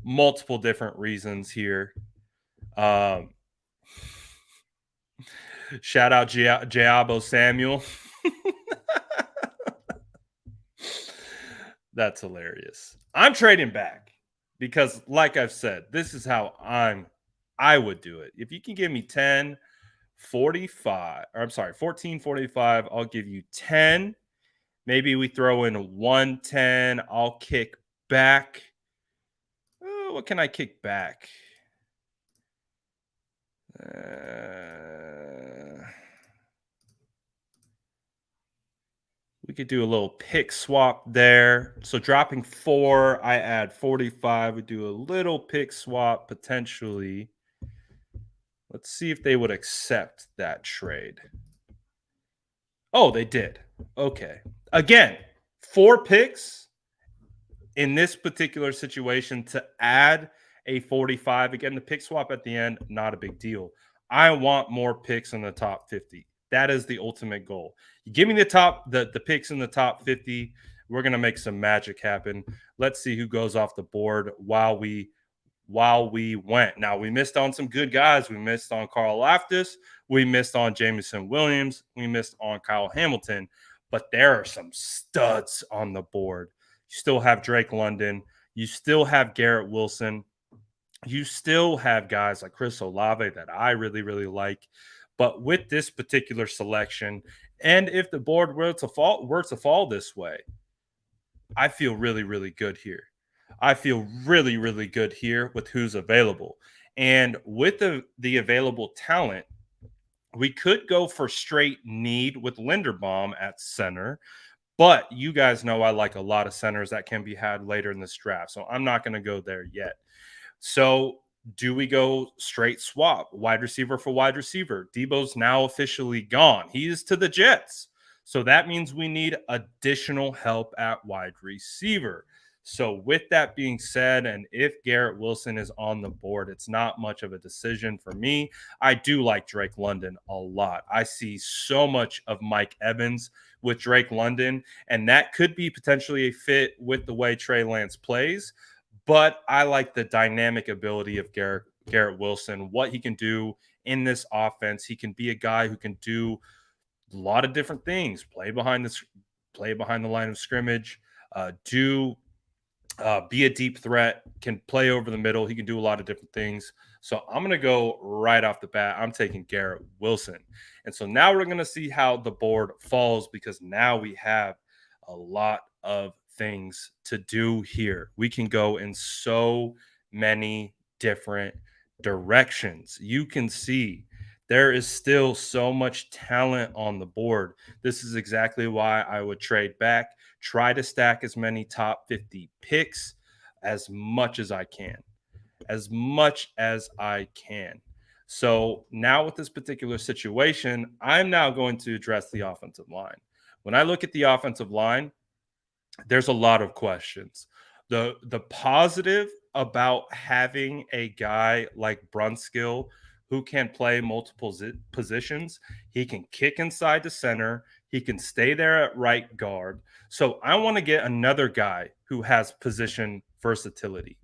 multiple different reasons here. Shout out Deebo Samuel. That's hilarious. I'm trading back because, like I've said, this is how I would do it. If you can give me 10, 45, or I'm sorry, 14, 45, I'll give you 10. Maybe we throw in 110. I'll kick back. What can I kick back? We could do a little pick swap there. So dropping 4, I add 45. We do a little pick swap potentially. Let's see if they would accept that trade. Oh, they did. Okay. Again, 4 picks in this particular situation to add a 45. Again, the pick swap at the end, not a big deal. I want more picks in the top 50. That is the ultimate goal. You give me the picks in the top 50. We're gonna make some magic happen. Let's see who goes off the board while we went. Now we missed on some good guys. We missed on Carl Laftis. We missed on Jameson Williams. We missed on Kyle Hamilton. But there are some studs on the board. You still have Drake London. You still have Garrett Wilson. You still have guys like Chris Olave that I really, really like. But with this particular selection, and if the board were to fall this way, I feel really, really good here. I feel really, really good here with who's available. And with the available talent, we could go for straight need with Linderbaum at center. But you guys know I like a lot of centers that can be had later in this draft. So I'm not going to go there yet. So do we go straight swap, wide receiver for wide receiver? Deebo's now officially gone. He is to the Jets. So that means we need additional help at wide receiver. So with that being said, and if Garrett Wilson is on the board, it's not much of a decision for me. I do like Drake London a lot. I see so much of Mike Evans with Drake London, and that could be potentially a fit with the way Trey Lance plays. But I like the dynamic ability of Garrett Wilson, what he can do in this offense. He can be a guy who can do a lot of different things, play behind the line of scrimmage, be a deep threat, can play over the middle. He can do a lot of different things. So I'm going to go right off the bat. I'm taking Garrett Wilson. And so now we're going to see how the board falls because now we have a lot of things to do here. We can go in so many different directions. You can see there is still so much talent on the board. This is exactly why I would trade back, try to stack as many top 50 picks as much as I can. As much as I can. So now with this particular situation, I'm now going to address the offensive line. When I look at the offensive line, there's a lot of questions. The positive about having a guy like Brunskill who can play multiple positions, he can kick inside the center, he can stay there at right guard. So I want to get another guy who has position versatility.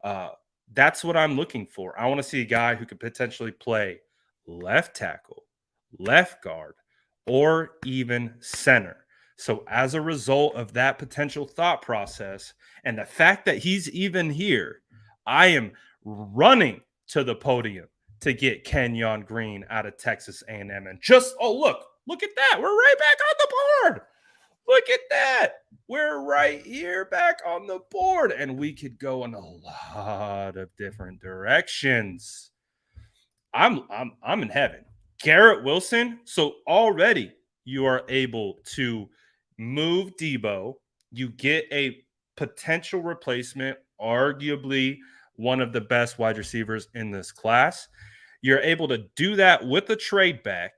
Uh, that's what I'm looking for. I want to see a guy who could potentially play left tackle, left guard, or even center. So, as a result of that potential thought process and the fact that he's even here, I am running to the podium to get Kenyon Green out of Texas A&M. And just, oh, look at that. We're right back on the board. Look at that. We're right here back on the board. And we could go in a lot of different directions. I'm in heaven. Garrett Wilson. So already you are able to move Deebo. You get a potential replacement, arguably one of the best wide receivers in this class. You're able to do that with a trade back.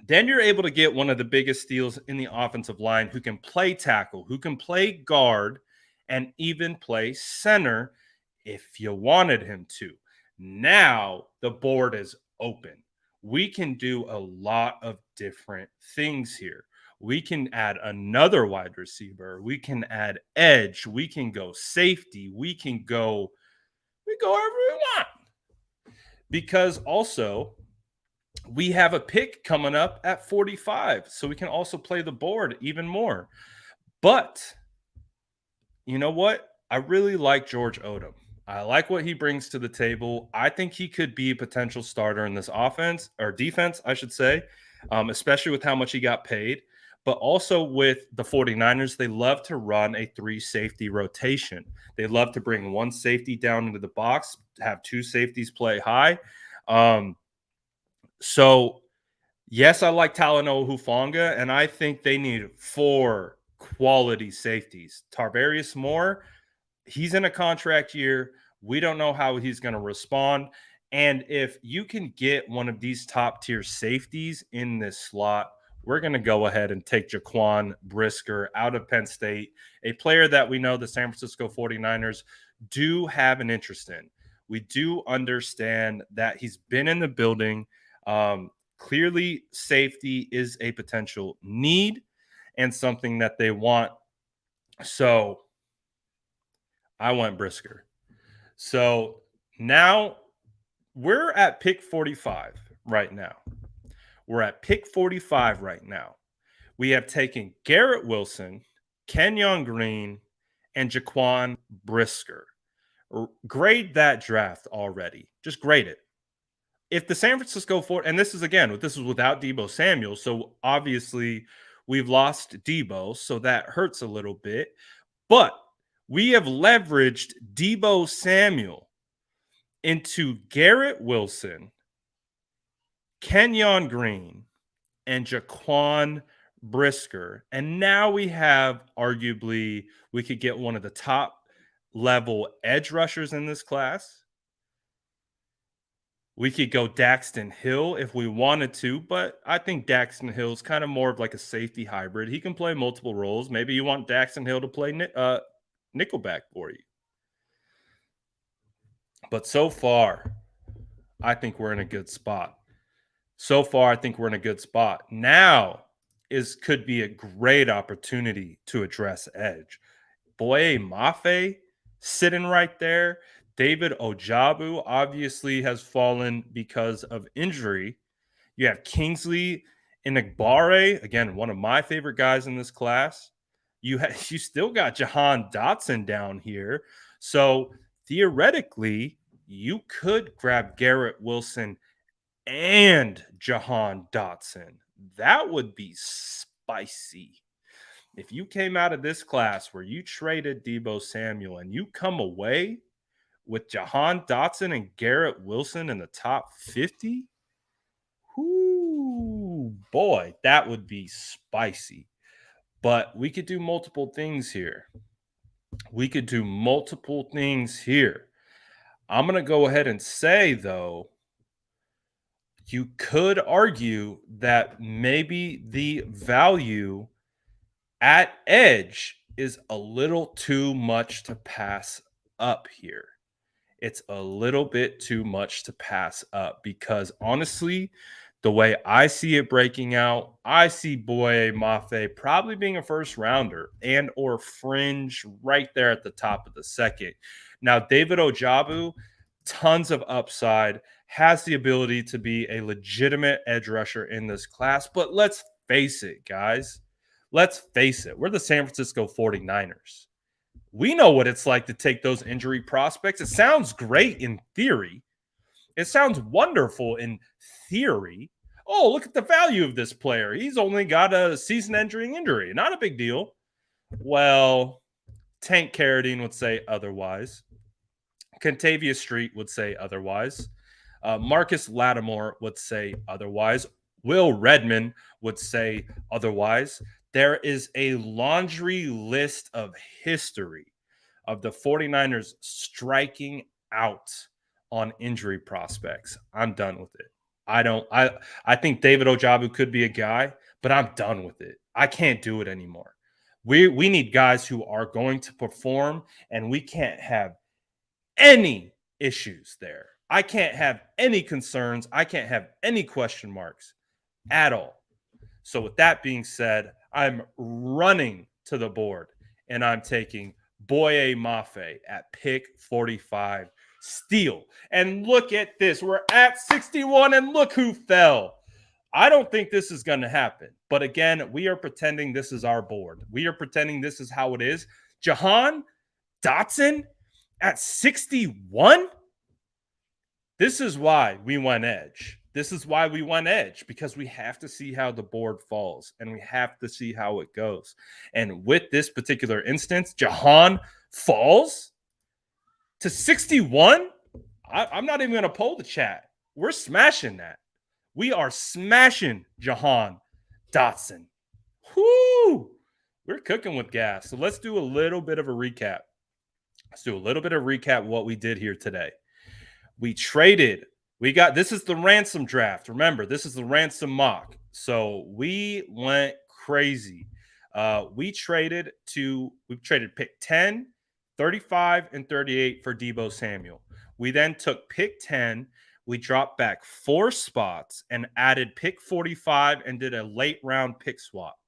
Then you're able to get one of the biggest steals in the offensive line who can play tackle, who can play guard, and even play center if you wanted him to. Now the board is open. We can do a lot of different things here. We can add another wide receiver. We can add edge. We can go safety. We go wherever we want. Because also we have a pick coming up at 45, so we can also play the board even more. But you know what? I really like George Odom. I like what he brings to the table. I think he could be a potential starter in this offense or defense, I should say, especially with how much he got paid. But also with the 49ers, they love to run a 3 safety rotation. They love to bring one safety down into the box, have 2 safeties play high. So, yes, I like Talanoa Hufanga, and I think they need 4 quality safeties. Tarvarius Moore, he's in a contract year. We don't know how he's going to respond. And if you can get one of these top tier safeties in this slot, we're going to go ahead and take Jaquan Brisker out of Penn State, a player that we know the San Francisco 49ers do have an interest in. We do understand that he's been in the building. Clearly, safety is a potential need and something that they want. So I went Brisker. So now we're at pick 45 right now. We're at pick 45 right now. We have taken Garrett Wilson, Kenyon Green, and Jaquan Brisker. Grade that draft already. Just grade it. If the San Francisco 4, and this is without Deebo Samuel, so obviously we've lost Deebo, so that hurts a little bit. But we have leveraged Deebo Samuel into Garrett Wilson, Kenyon Green, and Jaquan Brisker. And now we have arguably, we could get one of the top level edge rushers in this class. We could go Daxton Hill if we wanted to, but I think Daxton Hill is kind of more of like a safety hybrid. He can play multiple roles. Maybe you want Daxton Hill to play nickelback for you. But so far, I think we're in a good spot. Now could be a great opportunity to address edge. Boye Mafe sitting right there. David Ojabu obviously has fallen because of injury. You have Kingsley Enagbare, again, one of my favorite guys in this class. You still got Jahan Dotson down here. So theoretically, you could grab Garrett Wilson and Jahan Dotson. That would be spicy. If you came out of this class where you traded Deebo Samuel and you come away with Jahan Dotson and Garrett Wilson in the top 50, boy, that would be spicy. But we could do multiple things here. I'm going to go ahead and say, though, you could argue that maybe the value at edge is a little too much to pass up here. It's a little bit too much to pass up because honestly, the way I see it breaking out, I see Boye Mafe probably being a first rounder and or fringe right there at the top of the second. Now, David Ojabu, tons of upside, has the ability to be a legitimate edge rusher in this class. But let's face it, guys. Let's face it. We're the San Francisco 49ers. We know what it's like to take those injury prospects. It sounds great in theory. It sounds wonderful in theory. Oh, look at the value of this player. He's only got a season-ending injury. Not a big deal. Well, Tank Carradine would say otherwise. Kentavious Street would say otherwise. Marcus Lattimore would say otherwise. Will Redmond would say otherwise. There is a laundry list of history of the 49ers striking out on injury prospects. I'm done with it. I think David Ojabu could be a guy, but I'm done with it. I can't do it anymore. We need guys who are going to perform, and we can't have any issues there. I can't have any concerns. I can't have any question marks at all. So with that being said, I'm running to the board and I'm taking Boye Mafe at pick 45 steal. And look at this. We're at 61 and look who fell. I don't think this is going to happen. But again, we are pretending this is our board. We are pretending this is how it is. Jahan Dotson at 61? This is why we went edge. This is why we went edge, because we have to see how the board falls and we have to see how it goes. And with this particular instance, Jahan falls to 61. I'm not even going to poll the chat. We're smashing that. We are smashing Jahan Dotson. Whoo! We're cooking with gas. So let's do a little bit of a recap. Let's do a little bit of recap what we did here today. We traded. This is the ransom draft. Remember, this is the ransom mock. So we went crazy. We traded pick 10, 35, and 38 for Deebo Samuel. We then took pick 10. We dropped back 4 spots and added pick 45 and did a late round pick swap.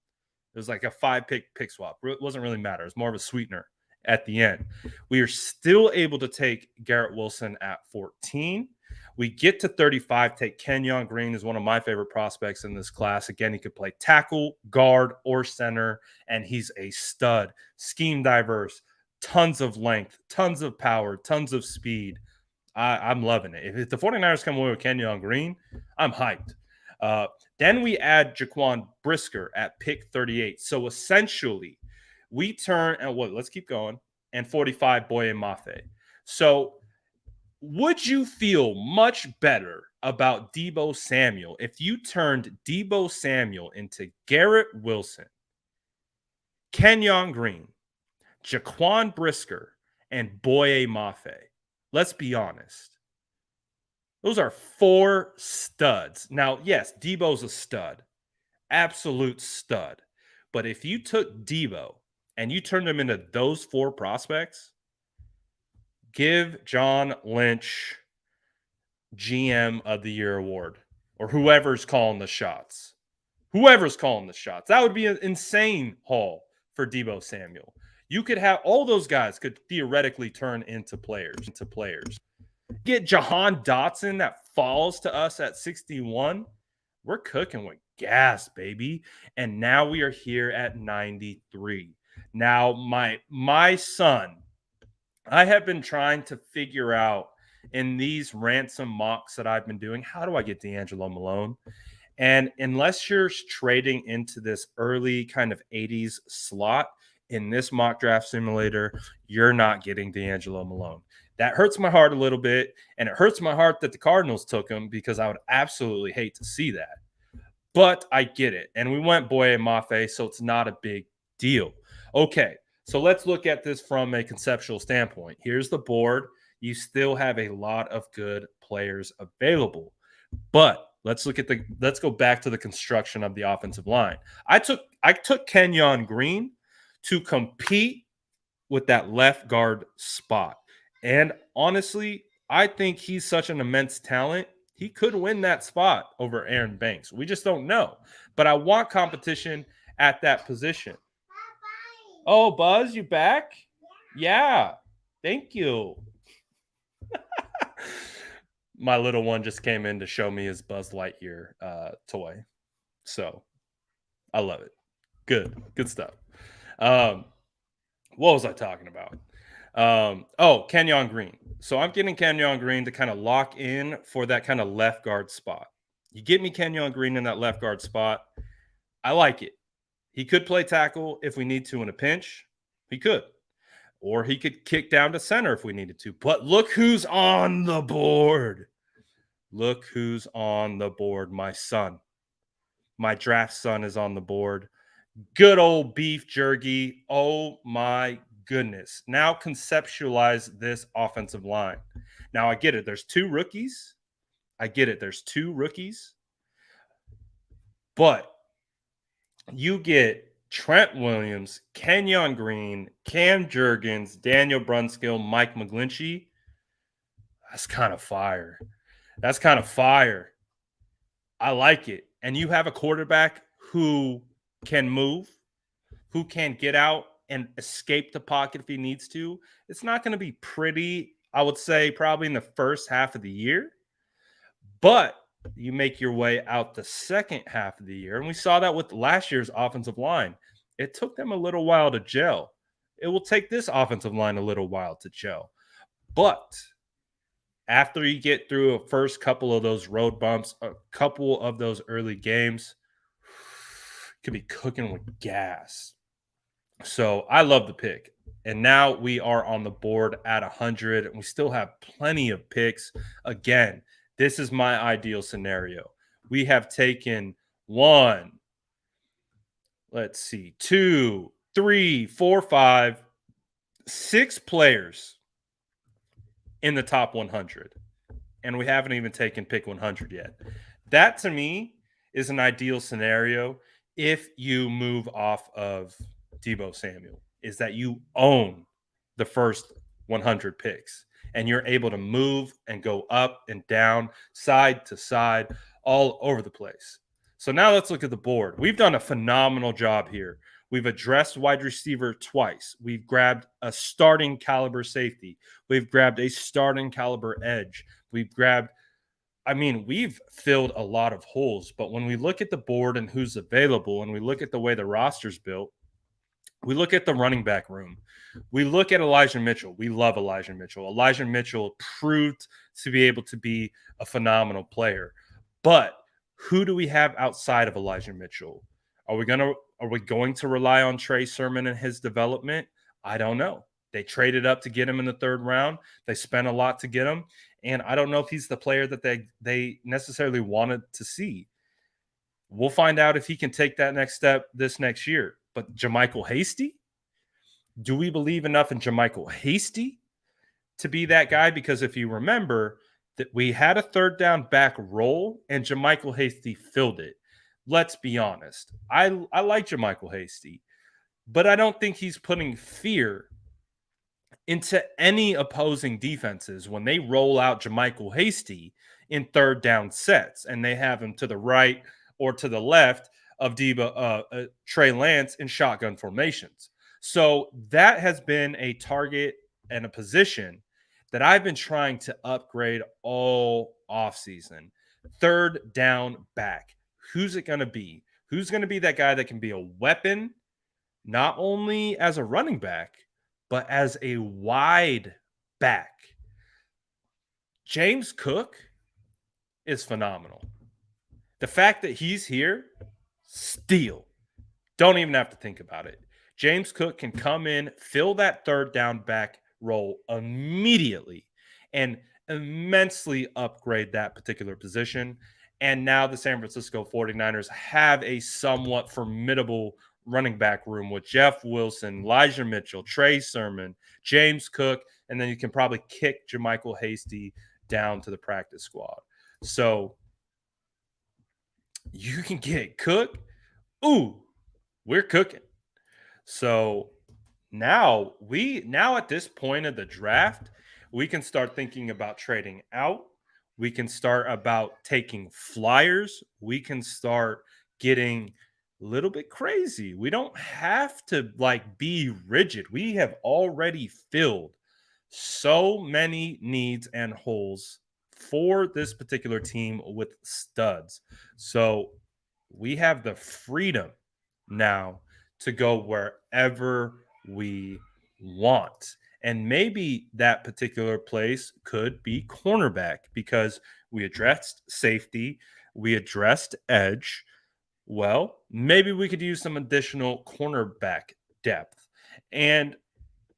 It was like a 5-pick swap. It wasn't really matter. It was more of a sweetener at the end. We are still able to take Garrett Wilson at 14. We get to 35, take Kenyon Green, is one of my favorite prospects in this class. Again, he could play tackle, guard, or center, and he's a stud. Scheme diverse, tons of length, tons of power, tons of speed. I'm loving it. If the 49ers come away with Kenyon Green, I'm hyped. Then we add Jaquan Brisker at pick 38. So essentially, we turn and let's keep going. And 45, Boye Mafe. So would you feel much better about Deebo Samuel if you turned Deebo Samuel into Garrett Wilson, Kenyon Green, Jaquan Brisker, and Boye Mafe? Let's be honest. Those are 4 studs. Now, yes, Deebo's a stud. Absolute stud. But if you took Deebo and you turned him into those 4 prospects, give John Lynch GM of the Year award or whoever's calling the shots. Whoever's calling the shots. That would be an insane haul for Deebo Samuel. You could have all those guys could theoretically turn into players. Get Jahan Dotson that falls to us at 61. We're cooking with gas, baby. And now we are here at 93. Now, my son, I have been trying to figure out in these ransom mocks that I've been doing, how do I get D'Angelo Malone? And unless you're trading into this early kind of 80s slot in this mock draft simulator, you're not getting D'Angelo Malone. That hurts my heart a little bit, and it hurts my heart that the Cardinals took him because I would absolutely hate to see that. But I get it. And we went Boye Mafe, so it's not a big deal. Okay, so let's look at this from a conceptual standpoint. Here's the board. You still have a lot of good players available. But let's go back to the construction of the offensive line. I took Kenyon Green to compete with that left guard spot. And honestly, I think he's such an immense talent. He could win that spot over Aaron Banks. We just don't know. But I want competition at that position. Oh, Buzz, you back? Yeah. Thank you. My little one just came in to show me his Buzz Lightyear toy. So I love it. Good stuff. What was I talking about? Kenyon Green. So I'm getting Kenyon Green to kind of lock in for that kind of left guard spot. You get me Kenyon Green in that left guard spot. I like it. He could play tackle if we need to in a pinch. He could. Or he could kick down to center if we needed to. But look who's on the board. Look who's on the board. My son. My draft son is on the board. Good old beef jerky. Oh my goodness. Now conceptualize this offensive line. Now I get it. There's two rookies. But you get Trent Williams, Kenyon Green, Cam Jurgens, Daniel Brunskill, Mike McGlinchey. That's kind of fire. I like it. And you have a quarterback who can move, who can get out and escape the pocket if he needs to. It's not going to be pretty, I would say, probably in the first half of the year. But you make your way out the second half of the year. And we saw that with last year's offensive line. It took them a little while to gel. It will take this offensive line a little while to gel. But after you get through a first couple of those road bumps, a couple of those early games, could be cooking with gas. So I love the pick. And now we are on the board at 100, and we still have plenty of picks. Again, this is my ideal scenario. We have taken 2, 3, 4, 5, 6 players in the top 100. And we haven't even taken pick 100 yet. That to me is an ideal scenario if you move off of Deebo Samuel, is that you own the first 100 picks and you're able to move and go up and down, side to side, all over the place. So now let's look at the board. We've done a phenomenal job here. We've addressed wide receiver twice. We've grabbed a starting caliber safety. We've grabbed a starting caliber edge. We've filled a lot of holes. But when we look at the board and who's available, and we look at the way the roster's built, we look at the running back room. We look at Elijah Mitchell. We love Elijah Mitchell. Elijah Mitchell proved to be able to be a phenomenal player. But who do we have outside of Elijah Mitchell? Are we going to rely on Trey Sermon and his development? I don't know. They traded up to get him in the third round. They spent a lot to get him. And I don't know if he's the player that they necessarily wanted to see. We'll find out if he can take that next step this next year. But JaMycal Hasty? Do we believe enough in JaMycal Hasty to be that guy? Because if you remember that we had a third down back role and JaMycal Hasty filled it. Let's be honest. I like JaMycal Hasty, but I don't think he's putting fear into any opposing defenses when they roll out JaMycal Hasty in third down sets and they have him to the right or to the left of Trey Lance in shotgun formations. So that has been a target and a position that I've been trying to upgrade all offseason. Third down back. Who's it going to be? Who's going to be that guy that can be a weapon, not only as a running back, but as a wide back? James Cook is phenomenal. The fact that he's here, steal. Don't even have to think about it. James Cook can come in, fill that third down back role immediately, and immensely upgrade that particular position. And now the San Francisco 49ers have a somewhat formidable running back room with Jeff Wilson, Elijah Mitchell, Trey Sermon, James Cook, and then you can probably kick JaMycal Hasty down to the practice squad. So you can get Cook. Ooh, we're cooking. So now at this point of the draft, we can start thinking about trading out. We can start about taking flyers. We can start getting a little bit crazy. We don't have to like be rigid. We have already filled so many needs and holes for this particular team with studs. So we have the freedom now to go wherever we want. And maybe that particular place could be cornerback because we addressed safety, we addressed edge. Well, maybe we could use some additional cornerback depth. And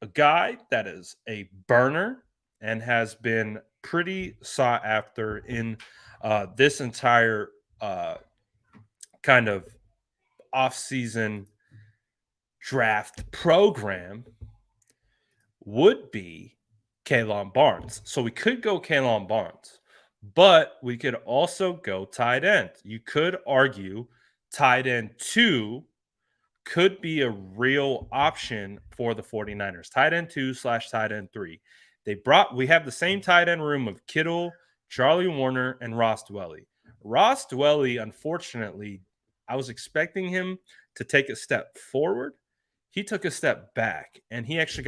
a guy that is a burner and has been pretty sought after in this entire kind of off-season draft program would be Kalon Barnes. So we could go Kalon Barnes, but we could also go tight end. You could argue tight end 2 could be a real option for the 49ers. Tight end 2 / tight end 3. We have the same tight end room of Kittle, Charlie Warner, and Ross Dwelly. Ross Dwelly, unfortunately, I was expecting him to take a step forward. He took a step back, and he actually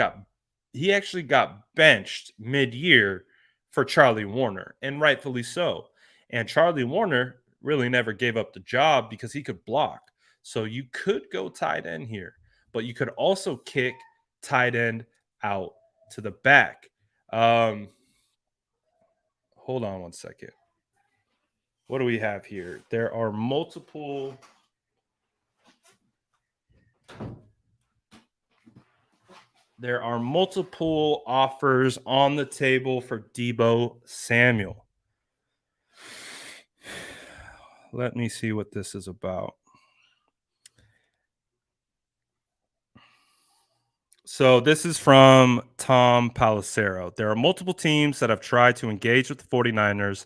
got benched mid-year for Charlie Warner, and rightfully so. And Charlie Warner really never gave up the job because he could block. So you could go tight end here, but you could also kick tight end out to the back. Hold on one second. What do we have here? There are multiple offers on the table for Deebo Samuel. Let me see what this is about. So this is from Tom Palacero. There are multiple teams that have tried to engage with the 49ers.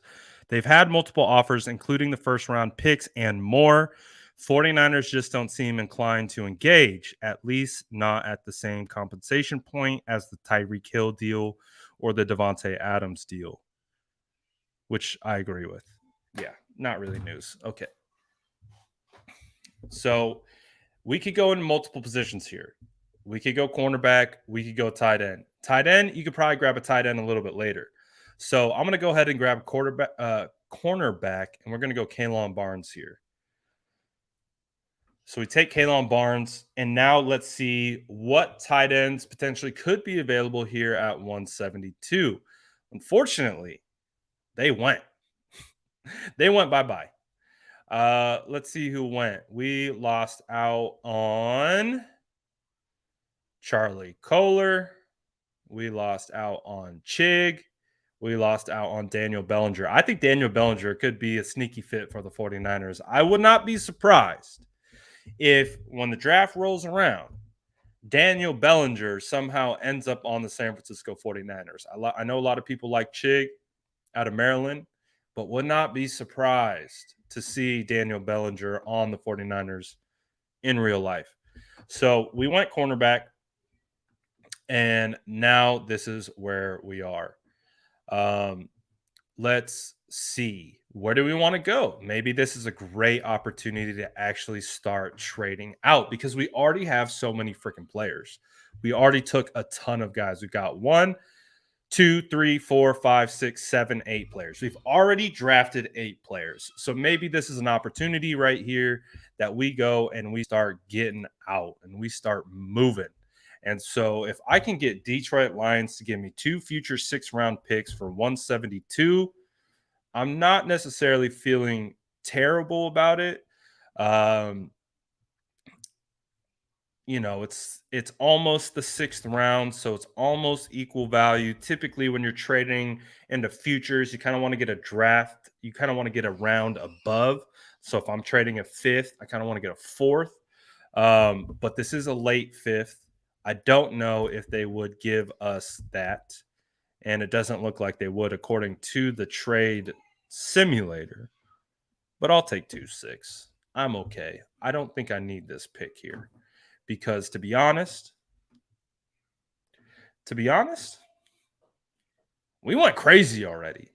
They've had multiple offers, including the first round picks and more. 49ers just don't seem inclined to engage, at least not at the same compensation point as the Tyreek Hill deal or the Devontae Adams deal, which I agree with. Yeah, not really news. Okay. So we could go in multiple positions here. We could go cornerback. We could go tight end. Tight end, you could probably grab a tight end a little bit later. So I'm going to go ahead and grab cornerback, and we're going to go Kalon Barnes here. So we take Kalon Barnes, and now let's see what tight ends potentially could be available here at 172. Unfortunately, they went. They went bye-bye. Let's see who went. We lost out on Charlie Kohler. We lost out on Chig. We lost out on Daniel Bellinger. I think Daniel Bellinger could be a sneaky fit for the 49ers. I would not be surprised if when the draft rolls around, Daniel Bellinger somehow ends up on the San Francisco 49ers. I know a lot of people like Chig out of Maryland, but would not be surprised to see Daniel Bellinger on the 49ers in real life. So we went cornerback. And now this is where we are. Let's see. Where do we want to go? Maybe this is a great opportunity to actually start trading out because we already have so many freaking players. We already took a ton of guys. We got 1, 2, 3, 4, 5, 6, 7, 8 players. We've already drafted 8 players. So maybe this is an opportunity right here that we go and we start getting out and we start moving. And so if I can get Detroit Lions to give me 2 future 6th-round picks for 172, I'm not necessarily feeling terrible about it. It's almost the 6th round, so it's almost equal value. Typically, when you're trading into futures, you kind of want to get a draft. You kind of want to get a round above. So if I'm trading a 5th, I kind of want to get a 4th. But this is a late 5th. I don't know if they would give us that, and it doesn't look like they would according to the trade simulator. But I'll take 2-6. I'm okay. I don't think I need this pick here because to be honest, we went crazy already.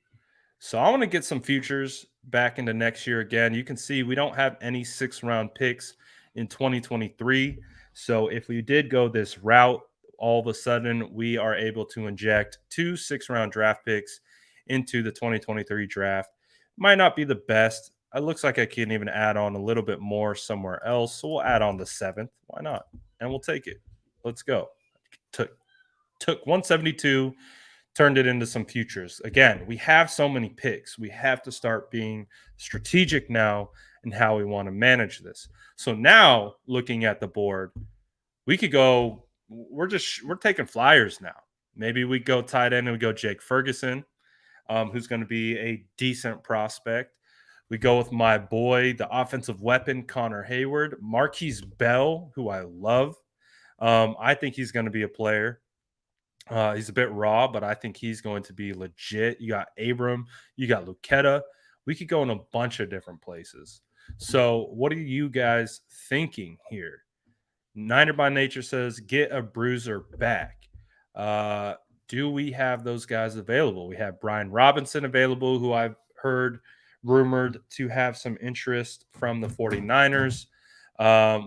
So I want to get some futures back into next year again. You can see we don't have any 6th-round picks in 2023. So if we did go this route, all of a sudden we are able to inject 2 6th-round draft picks into the 2023 draft. Might not be the best. It looks like I can even add on a little bit more somewhere else. So we'll add on the 7th. Why not? And we'll take it. Let's go. Took 172, turned it into some futures. Again, we have so many picks. We have to start being strategic now in how we want to manage this. So now looking at the board, we could go, we're taking flyers now. Maybe we go tight end and we go Jake Ferguson, who's going to be a decent prospect. We go with my boy, the offensive weapon, Connor Hayward, Marquise Bell, who I love. I think he's going to be a player. He's a bit raw, but I think he's going to be legit. You got Abram, you got Lucetta. We could go in a bunch of different places. So, what are you guys thinking here? Niner by Nature says, get a bruiser back. Do we have those guys available? We have Brian Robinson available, who I've heard rumored to have some interest from the 49ers.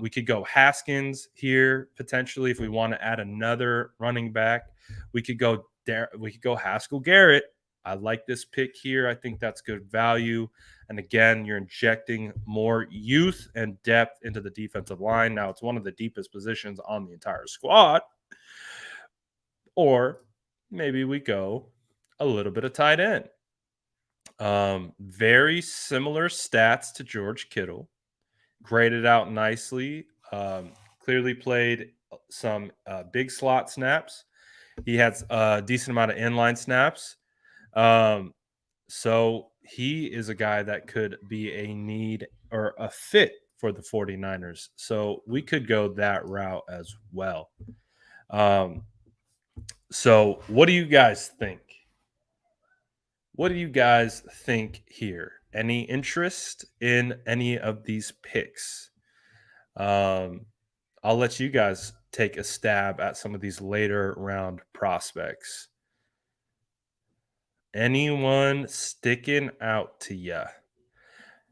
We could go Haskins here potentially if we want to add another running back. We could go Haskell Garrett. I like this pick here. I think that's good value. And again, you're injecting more youth and depth into the defensive line. Now it's one of the deepest positions on the entire squad. Or maybe we go a little bit of tight end. Very similar stats to George Kittle. Graded out nicely. Clearly played some big slot snaps. He has a decent amount of inline snaps. So he is a guy that could be a need or a fit for the 49ers. So we could go that route as well. So what do you guys think? What do you guys think here? Any interest in any of these picks? I'll let you guys take a stab at some of these later round prospects. Anyone sticking out to you?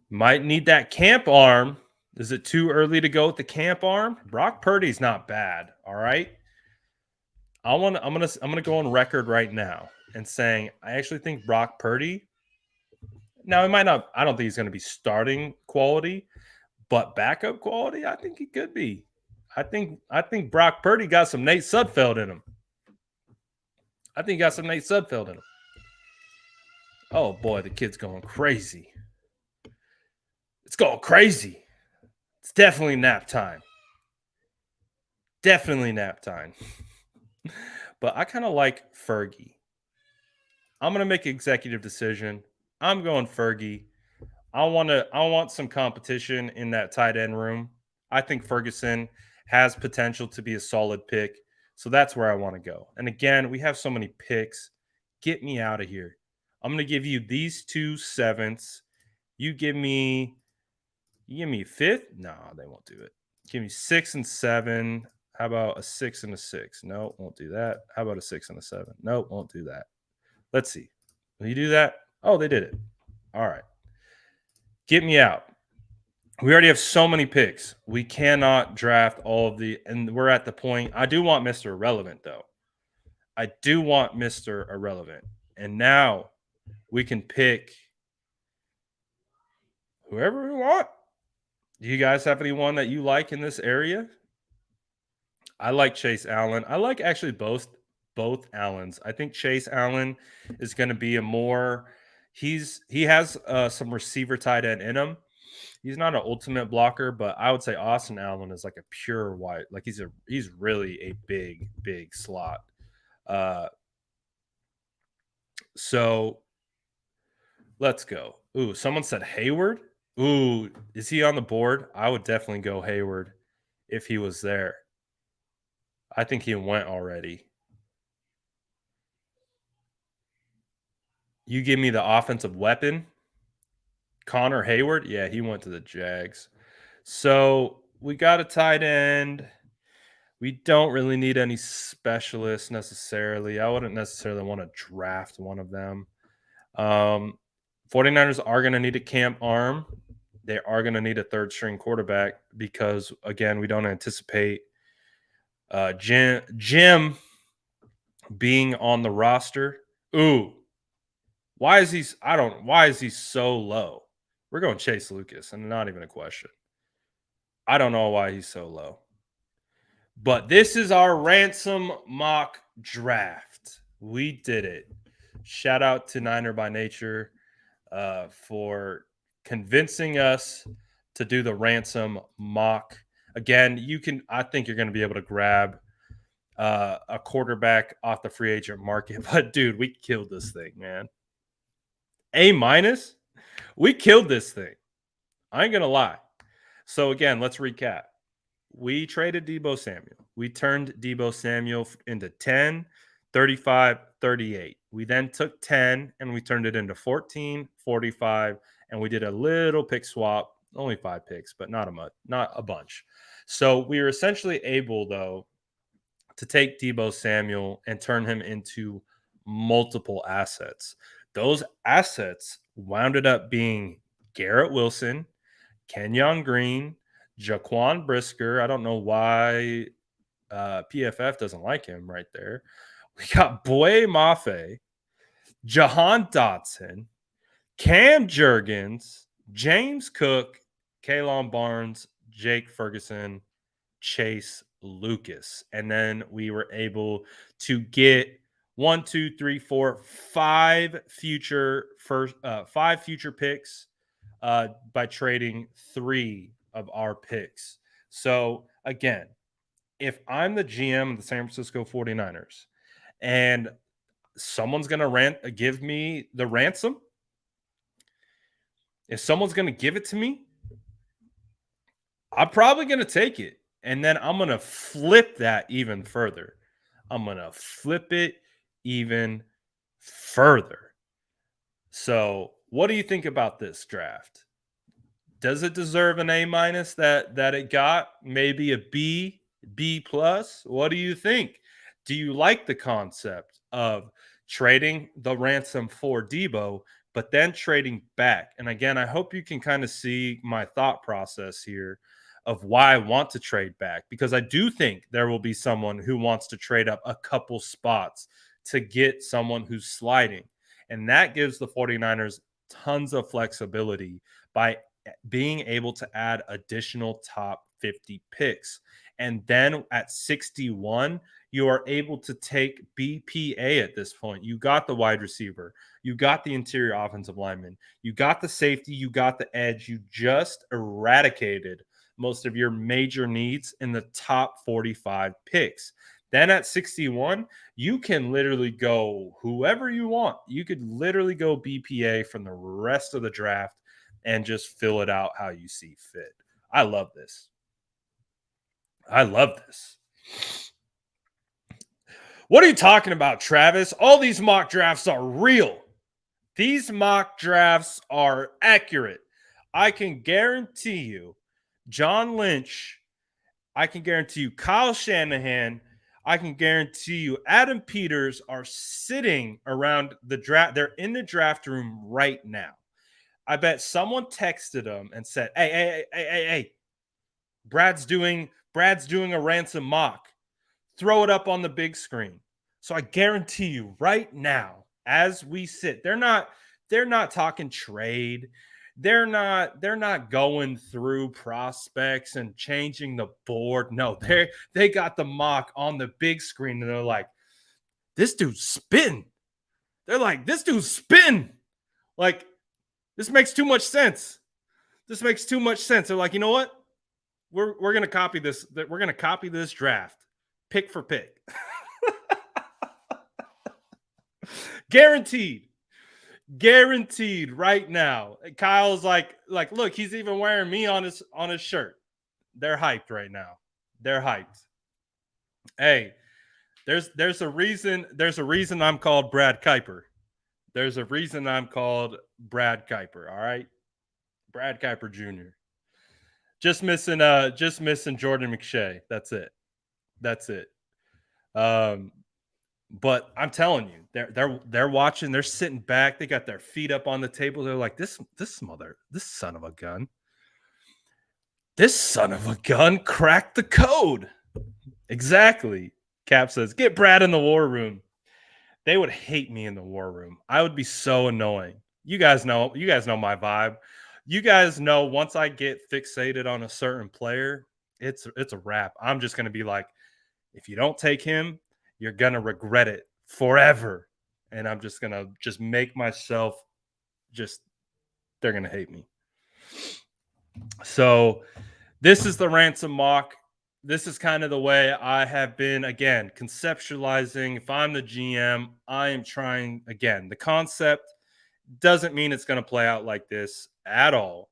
Might need that camp arm. Is it too early to go with the camp arm? Brock Purdy's not bad. All right. I'm gonna go on record right now and saying I actually think Brock Purdy. Now he might not. I don't think he's going to be starting quality, but backup quality, I think he could be. I think Brock Purdy got some Nate Sudfeld in him. Oh boy, the kid's going crazy. It's going crazy. It's definitely nap time. But I kind of like Fergie. I'm going to make an executive decision. I'm going Fergie. I want some competition in that tight end room. I think Ferguson has potential to be a solid pick. So that's where I want to go. And again, we have so many picks. Get me out of here. I'm going to give you these 2 7ths. You give me 5th? No, they won't do it. Give me 6 and 7. How about a 6 and a 6? No, won't do that. How about a 6 and a 7? No, won't do that. Let's see. Will you do that? Oh, they did it. All right. Get me out. We already have so many picks. We cannot draft all of the, and we're at the point. I do want Mr. Irrelevant, though. I do want Mr. Irrelevant. And now we can pick whoever we want. Do you guys have anyone that you like in this area? I like Chase Allen. I like actually both Allens. I think Chase Allen is going to be a more he has some receiver tight end in him. He's not an ultimate blocker, but I would say Austin Allen is like a pure white. Like he's really a big slot. So let's go. Ooh, someone said Hayward. Ooh, is he on the board? I would definitely go Hayward if he was there. I think he went already. You give me the offensive weapon. Connor Hayward. Yeah, he went to the Jags. So we got a tight end. We don't really need any specialists necessarily. I wouldn't necessarily want to draft one of them. 49ers are going to need a camp arm. They are going to need a third string quarterback because, again, we don't anticipate Jim being on the roster. Ooh, why is he? Why is he so low? We're going Chase Lucas, and not even a question. I don't know why he's so low. But this is our ransom mock draft. We did it. Shout out to Niner by Nature for convincing us to do the ransom mock. Again, I think you're going to be able to grab a quarterback off the free agent market. But dude, we killed this thing, man. A-. We killed this thing. I ain't going to lie. So again, let's recap. We traded Deebo Samuel. We turned Deebo Samuel into 10, 35, 38. We then took 10 and we turned it into 14, 45, and we did a little pick swap, only 5 picks, but not a bunch. So we were essentially able, though, to take Deebo Samuel and turn him into multiple assets. Those assets wound up being Garrett Wilson, Kenyon Green, Jaquan Brisker. I don't know why PFF doesn't like him right there. We got Boye Mafe, Jahan Dotson, Cam Jurgens, James Cook, Kalon Barnes, Jake Ferguson, Chase Lucas. And then we were able to get 5 future picks by trading 3 of our picks. So again, if I'm the GM of the San Francisco 49ers and someone's going to give me the ransom, if someone's going to give it to me, I'm probably going to take it. And then I'm going to flip that even further. I'm going to flip it even further. So what do you think about this draft? Does it deserve an A- that it got? Maybe a B, B+? What do you think? Do you like the concept of trading the ransom for Deebo, but then trading back? And again, I hope you can kind of see my thought process here of why I want to trade back, because I do think there will be someone who wants to trade up a couple spots to get someone who's sliding. And that gives the 49ers tons of flexibility by being able to add additional top 50 picks. And then at 61, you are able to take BPA at this point. You got the wide receiver, you got the interior offensive lineman, you got the safety, you got the edge. You just eradicated most of your major needs in the top 45 picks. Then at 61, you can literally go whoever you want. You could literally go BPA from the rest of the draft and just fill it out how you see fit. I love this. I love this. What are you talking about, Travis? All these mock drafts are real. These mock drafts are accurate. I can guarantee you, John Lynch, I can guarantee you, Kyle Shanahan, I can guarantee you, Adam Peters are sitting around the draft. They're in the draft room right now. I bet someone texted him and said, hey, Brad's doing a ransom mock. Throw it up on the big screen. So I guarantee you right now, as we sit, they're not talking trade. They're not going through prospects and changing the board. No, they got the mock on the big screen and they're like, this dude's spin. They're like, this dude's spin. Like, this makes too much sense. This makes too much sense. They're like, you know what? We're going to copy this. We're going to copy this draft pick for pick. Guaranteed right now. Kyle's like, look, he's even wearing me on his shirt. They're hyped right now. They're hyped. Hey, there's a reason I'm called Brad Kuiper. There's a reason I'm called Brad Kuiper, all right? Brad Kuiper Jr. Just missing Jordan McShay. That's it. That's it. But I'm telling you, they're watching. They're sitting back. They got their feet up on the table. They're like, this son of a gun. This son of a gun cracked the code. Exactly. Cap says, get Brad in the war room. They would hate me in the war room. I would be so annoying. You guys know my vibe. You guys know once I get fixated on a certain player, it's a wrap. I'm just gonna be like, if you don't take him, you're gonna regret it forever. And I'm just gonna make myself they're gonna hate me. So this is the ransom mock. This is kind of the way I have been, again, conceptualizing. If I'm the GM, I am trying, again, the concept doesn't mean it's going to play out like this at all.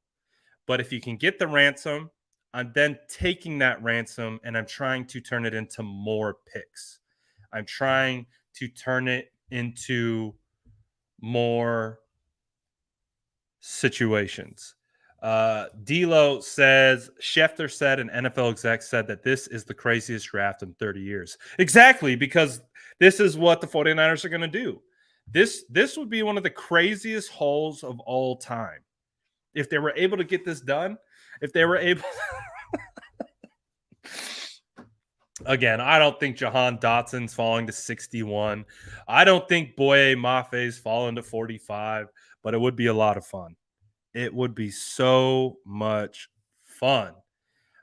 But if you can get the ransom, I'm then taking that ransom and I'm trying to turn it into more picks. I'm trying to turn it into more situations. D'Lo says, Schefter said, an NFL exec said that this is the craziest draft in 30 years. Exactly, because this is what the 49ers are going to do. This would be one of the craziest hauls of all time. If they were able to get this done, if they were able Again, I don't think Jahan Dotson's falling to 61. I don't think Boye Mafe's falling to 45, but it would be a lot of fun. It would be so much fun.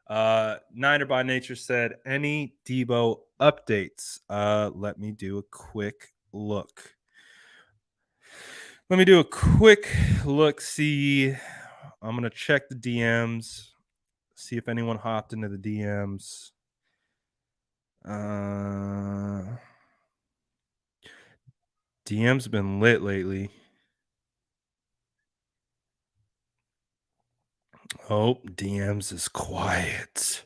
Niner by Nature said, any Deebo updates? Let me do a quick look. See. I'm going to check the DMs, see if anyone hopped into the DMs. DM's been lit lately. Oh, DMs is quiet.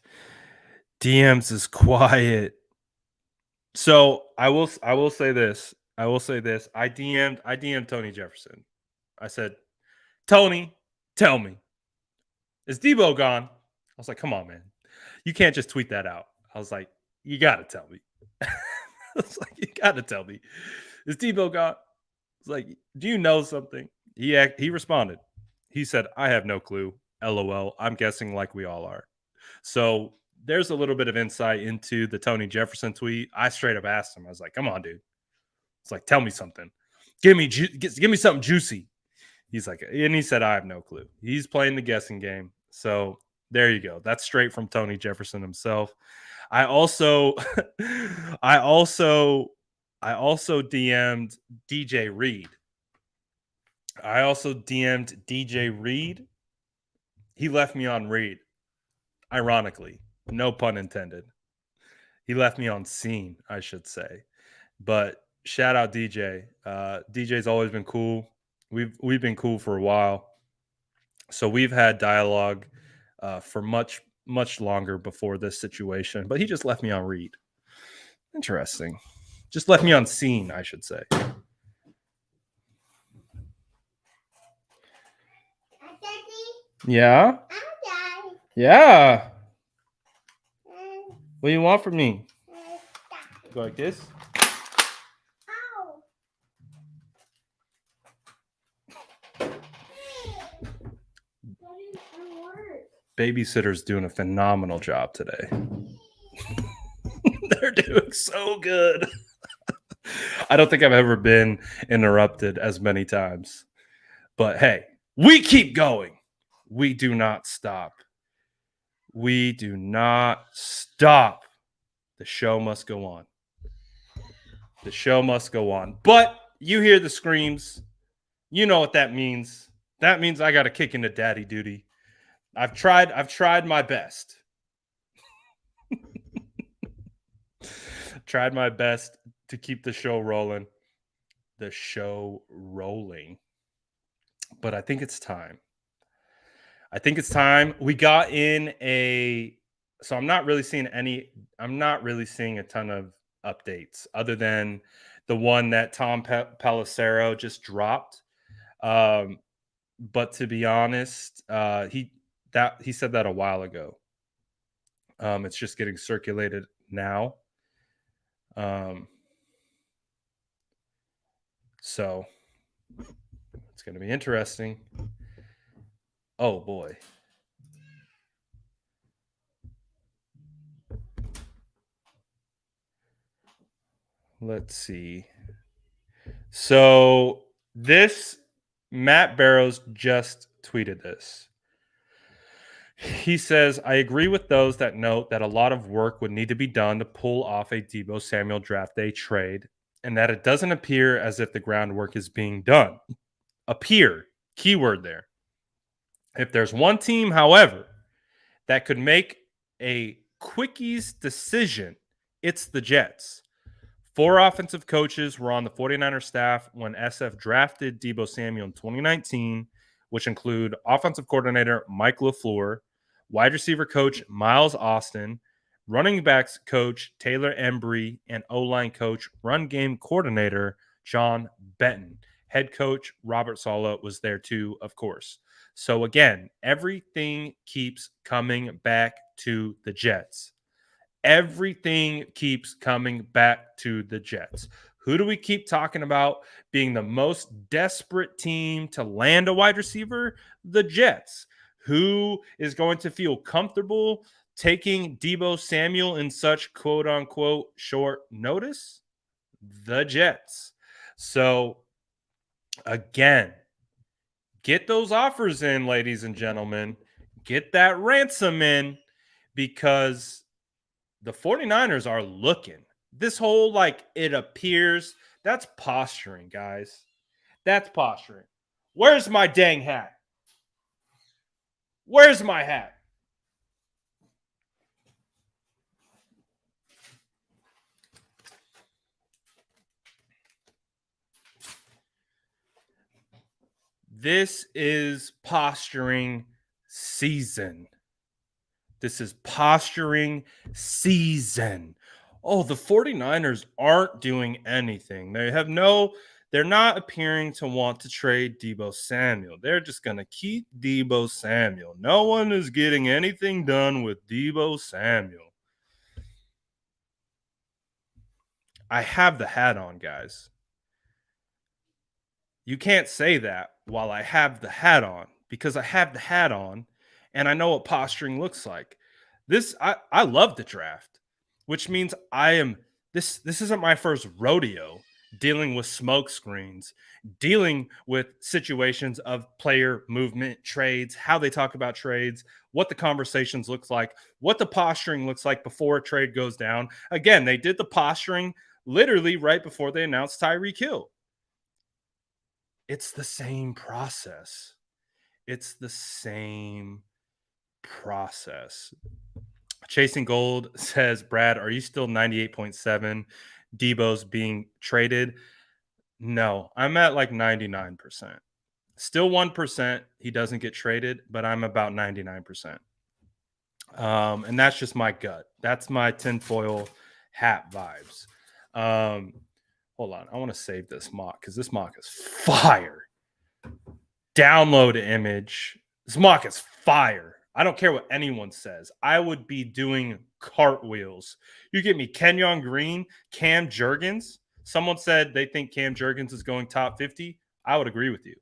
So I will say this. I DM'd Tony Jefferson. I said, Tony, tell me, is Deebo gone? I was like, come on, man. You can't just tweet that out. I was like, you got to tell me. I was like, you got to tell me. Is Deebo gone? It's like, do you know something? He responded. He said, I have no clue. LOL. I'm guessing like we all are. So there's a little bit of insight into the Tony Jefferson tweet. I straight up asked him. I was like, come on, dude. It's like, tell me something. Give me something juicy. He's like, and he said, I have no clue. He's playing the guessing game. So there you go. That's straight from Tony Jefferson himself. I also DM'd DJ Reed. He left me on Reed. Ironically, no pun intended. He left me on scene, I should say. But shout out DJ. DJ's always been cool. We've been cool for a while. So we've had dialogue for much longer before this situation. But he just left me on Reed. Interesting. Just left me on scene, I should say. Yeah? Yeah. What do you want from me? Go like this? Babysitter's doing a phenomenal job today. They're doing so good. I don't think I've ever been interrupted as many times. But hey, we keep going. We do not stop. We do not stop. The show must go on. The show must go on. But you hear the screams. You know what that means. That means I got to kick into daddy duty. I've tried my best. Tried my best to keep the show rolling. But I think it's time. We got in so I'm not really seeing a ton of updates other than the one that Tom Pelissero just dropped. But to be honest, he said that a while ago. It's just getting circulated now. So it's going to be interesting. Oh boy. Let's see. So this Matt Barrows just tweeted this. He says, I agree with those that note that a lot of work would need to be done to pull off a Deebo Samuel draft day trade, and that it doesn't appear as if the groundwork is being done. Appear, keyword there. If there's one team, however, that could make a quickies decision, it's the Jets. 4 offensive coaches were on the 49ers staff when SF drafted Deebo Samuel in 2019, which include offensive coordinator Mike LaFleur, wide receiver coach Miles Austin, running backs coach Taylor Embry, and O-line coach, run game coordinator John Benton. Head coach Robert Saleh was there too, of course. So again, everything keeps coming back to the Jets. Everything keeps coming back to the Jets. Who do we keep talking about being the most desperate team to land a wide receiver? The Jets. Who is going to feel comfortable taking Deebo Samuel in such quote unquote short notice? The Jets. So, again, get those offers in, ladies and gentlemen. Get that ransom in, because the 49ers are looking. This whole it appears, that's posturing, guys. That's posturing. Where's my dang hat? Where's my hat? This is posturing season. This is posturing season. Oh, the 49ers aren't doing anything. They're not appearing to want to trade Deebo Samuel. They're just going to keep Deebo Samuel. No one is getting anything done with Deebo Samuel. I have the hat on, guys. You can't say that while I have the hat on, because I have the hat on and I know what posturing looks like. I love the draft, which means this isn't my first rodeo dealing with smoke screens, dealing with situations of player movement, trades, how they talk about trades, what the conversations looks like, what the posturing looks like before a trade goes down. Again, they did the posturing literally right before they announced Tyreek Hill. It's the same process. It's the same process. Chasing Gold says, Brad, are you still 98.7? Deebo's being traded? No, I'm at 99%. Still 1%. He doesn't get traded, but I'm about 99%. And that's just my gut. That's my tinfoil hat vibes. Hold on. I want to save this mock because this mock is fire. Download image. This mock is fire. I don't care what anyone says. I would be doing cartwheels. You get me Kenyon Green, Cam Jurgens. Someone said they think Cam Jurgens is going top 50. I would agree with you.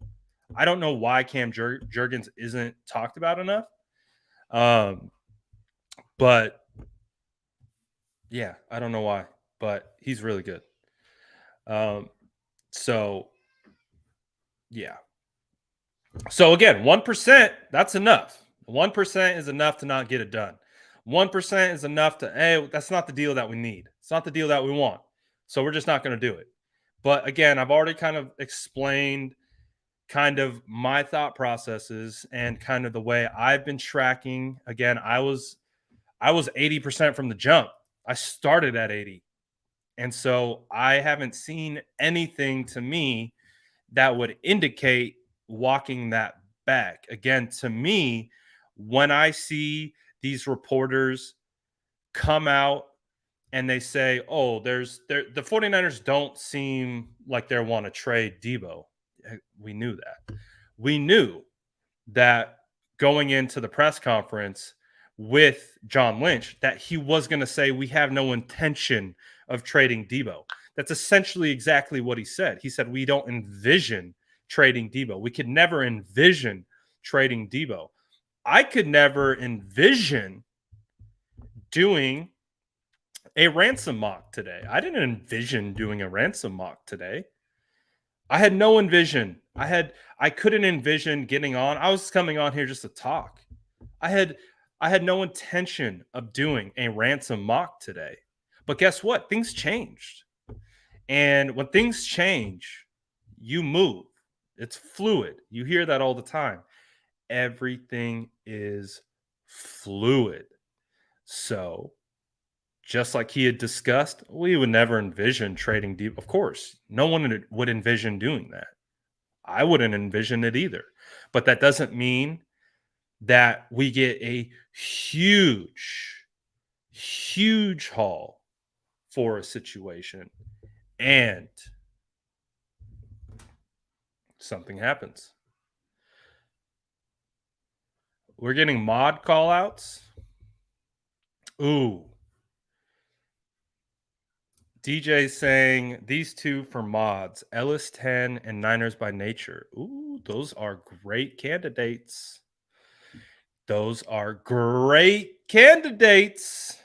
I don't know why Cam Jurgens isn't talked about enough. But yeah, I don't know why, but he's really good. So yeah. So again, 1%, that's enough. 1% is enough to not get it done. 1% is enough to, hey, that's not the deal that we need. It's not the deal that we want. So we're just not going to do it. But again, I've already kind of explained kind of my thought processes and kind of the way I've been tracking. Again, I was 80% from the jump. I started at 80. And so I haven't seen anything to me that would indicate walking that back. Again, to me, when I see these reporters come out and they say, oh, the 49ers don't seem like they want to trade Deebo. We knew that. We knew that going into the press conference with John Lynch that he was going to say, we have no intention of trading Deebo. That's essentially exactly what he said. He said, we don't envision trading Deebo. We could never envision trading Deebo. I could never envision doing a ransom mock today. I didn't envision doing a ransom mock today. I had no envision. I couldn't envision getting on. I was coming on here just to talk. I had no intention of doing a ransom mock today. But guess what? Things changed. And when things change, you move. It's fluid. You hear that all the time. Everything is fluid. So, just like he had discussed, we would never envision trading deep. Of course, no one would envision doing that. I wouldn't envision it either. But that doesn't mean that we get a huge, huge haul for a situation and something happens. We're getting mod call outs. Ooh. DJ saying these two for mods, Ellis 10 and Niners by Nature. Ooh, those are great candidates. Those are great candidates.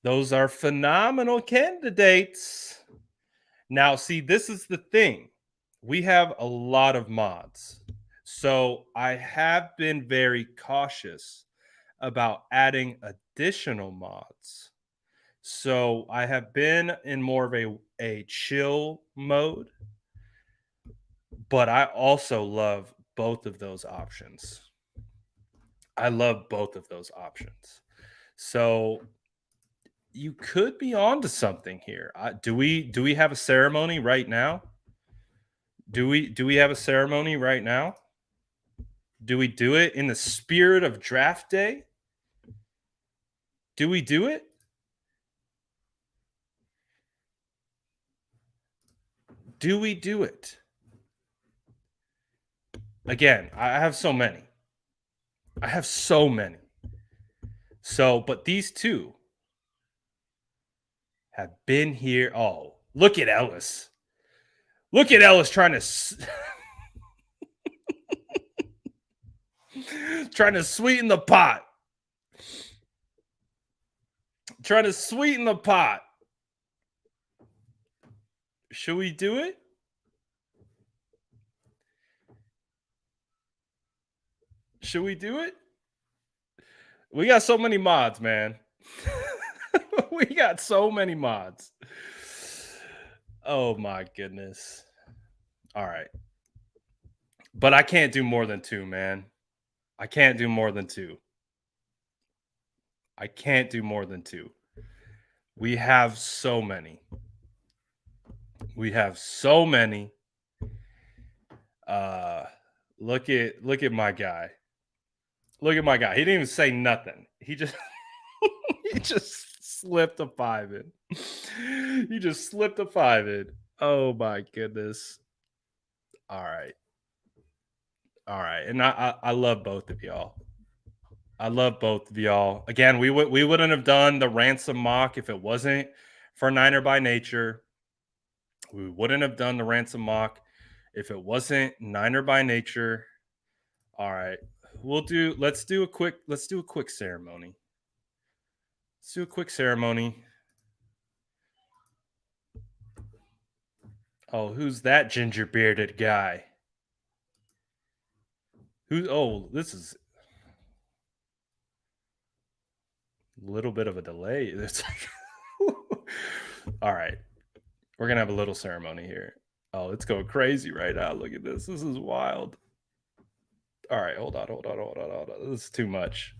Those are phenomenal candidates. Now, see, this is the thing. We have a lot of mods. So I have been very cautious about adding additional mods. So I have been in more of a chill mode, but I also love both of those options. I love both of those options. So you could be onto something here. Do we have a ceremony right now? Do we have a ceremony right now? Do we do it in the spirit of draft day? Do we do it? Do we do it? Again, I have so many. I have so many. So, but these two have been here. Oh, look at Ellis. Look at Ellis trying to trying to sweeten the pot. Trying to sweeten the pot. Should we do it? Should we do it? We got so many mods, man. We got so many mods. Oh my goodness. All right. But I can't do more than two, man. I can't do more than two. I can't do more than two. We have so many. We have so many. Look at my guy. Look at my guy. He didn't even say nothing. He just he just slipped a 5 in. He just slipped a 5 in. Oh my goodness. All right. All right. And I love both of y'all. I love both of y'all. Again, we wouldn't have done the ransom mock if it wasn't for Niner by Nature. We wouldn't have done the ransom mock if it wasn't Niner by Nature. All right. Let's do a quick ceremony. Let's do a quick ceremony. Oh, who's that ginger bearded guy? This is a little bit of a delay. It's all right. We're gonna have a little ceremony here. Oh, it's going crazy right now. Look at this. This is wild. All right, hold on. This is too much.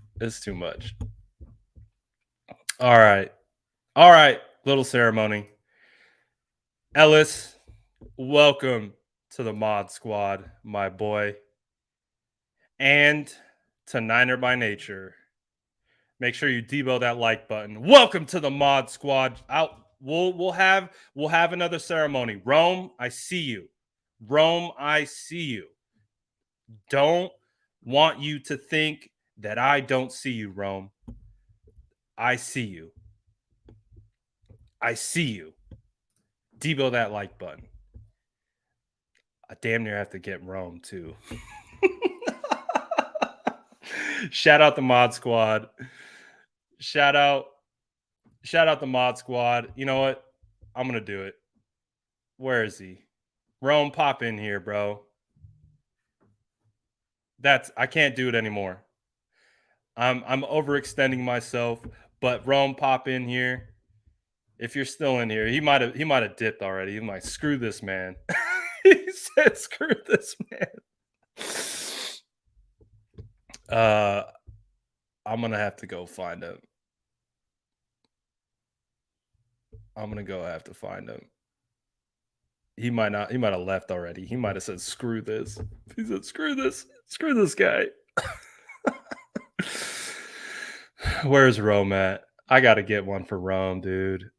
All right. Little ceremony. Ellis, welcome to the mod squad, my boy. And to Niner by Nature. Make sure you Deebo that like button. Welcome to the mod squad. We'll have another ceremony. Rome, I see you. Rome, I see you. Don't want you to think that I don't see you, Rome. I see you. I see you. Deebo that like button. I damn near have to get Rome too. Shout out the mod squad. Shout out the mod squad. You know what? I'm gonna do it. Where is he? Rome, pop in here, bro. I can't do it anymore. I'm overextending myself, but Rome, pop in here. If you're still in here, he might have dipped already. He might screw this man. He said screw this man. I'm gonna have to go find him. I'm gonna go have to find him. He might not. He might have left already. He might have said screw this. He said screw this guy. Where's Rome at? I gotta get one for Rome, dude.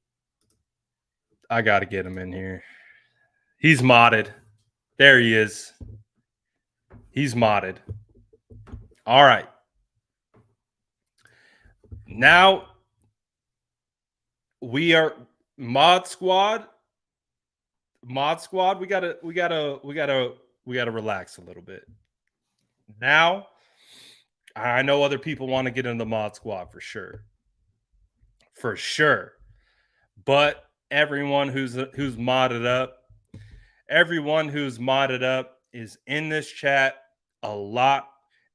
I gotta get him in here. He's modded. There he is. He's modded. All right. Now we are mod squad. Mod squad. We gotta relax a little bit. Now, I know other people want to get in the mod squad for sure. For sure. But everyone who's modded up, is in this chat a lot.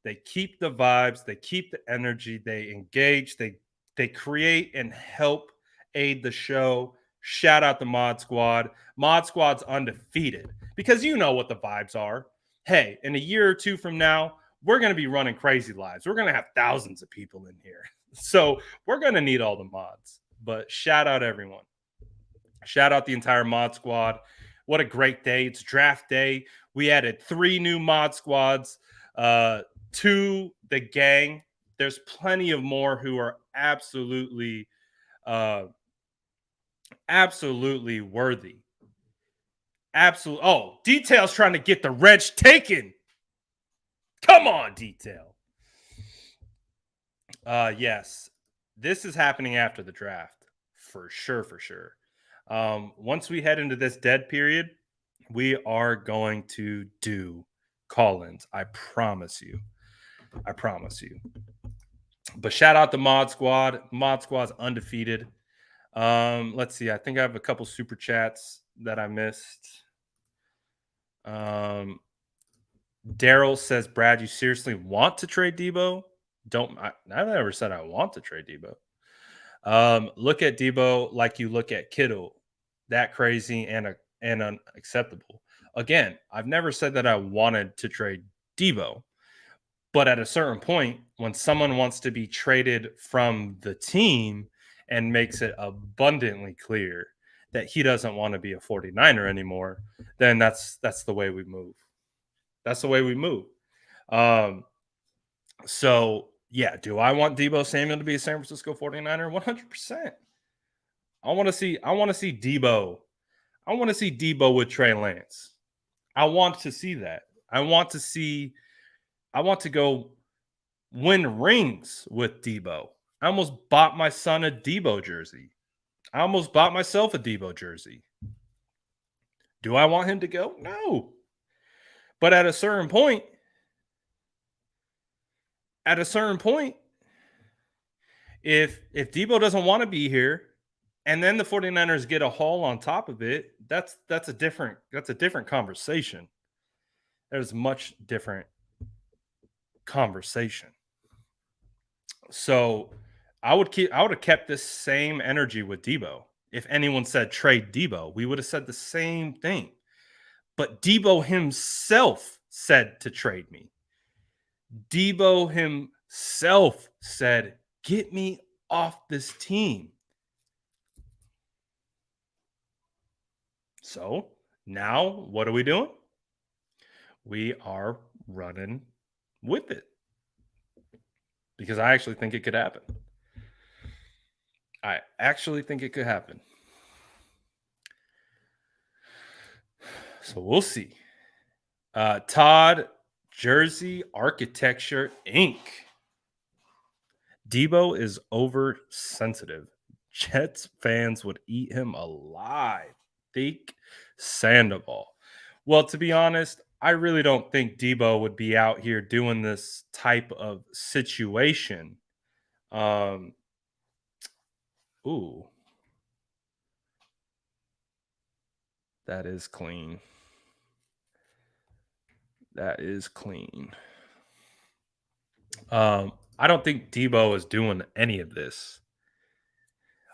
They keep the vibes, they keep the energy, they engage, they create and help aid the show. Shout out the mod squad. Mod squad's undefeated because you know what the vibes are. Hey, in a year or two from now, we're going to be running crazy lives. We're going to have thousands of people in here. So we're going to need all the mods. But shout out everyone. Shout out the entire mod squad. What a great day. It's draft day. We added 3 new mod squads to the gang. There's plenty of more who are absolutely worthy. Absolutely. Oh, Detail's trying to get the wrench taken. Come on, Detail. Yes. This is happening after the draft. For sure. Once we head into this dead period, we are going to do call-ins. I promise you. But shout out the mod squad. Mod squad's undefeated. Let's see. I think I have a couple super chats that I missed. Daryl says, Brad, you seriously want to trade Deebo? I never said I want to trade Deebo. Look at Deebo like you look at Kittle. That crazy and unacceptable. Again, I've never said that I wanted to trade Deebo. But at a certain point, when someone wants to be traded from the team and makes it abundantly clear that he doesn't want to be a 49er anymore, then that's the way we move. That's the way we move. So, yeah, do I want Deebo Samuel to be a San Francisco 49er? 100%. I want to see Deebo. I want to see Deebo with Trey Lance. I want to see that. I want to go win rings with Deebo. I almost bought my son a Deebo jersey. I almost bought myself a Deebo jersey. Do I want him to go? No. But at a certain point, if Deebo doesn't want to be here, and then the 49ers get a haul on top of it, that's a different conversation. There's much different conversation. So I would have kept this same energy with Deebo. If anyone said trade Deebo, we would have said the same thing. But Deebo himself said to trade me. Deebo himself said, get me off this team. So now what are we doing? We are running with it. Because I actually think it could happen. So we'll see. Todd, Jersey Architecture Inc. Deebo is oversensitive. Jets fans would eat him alive. Think Sandoval. Well, to be honest, I really don't think Deebo would be out here doing this type of situation. Um, ooh, that is clean. That is clean. I don't think Deebo is doing any of this.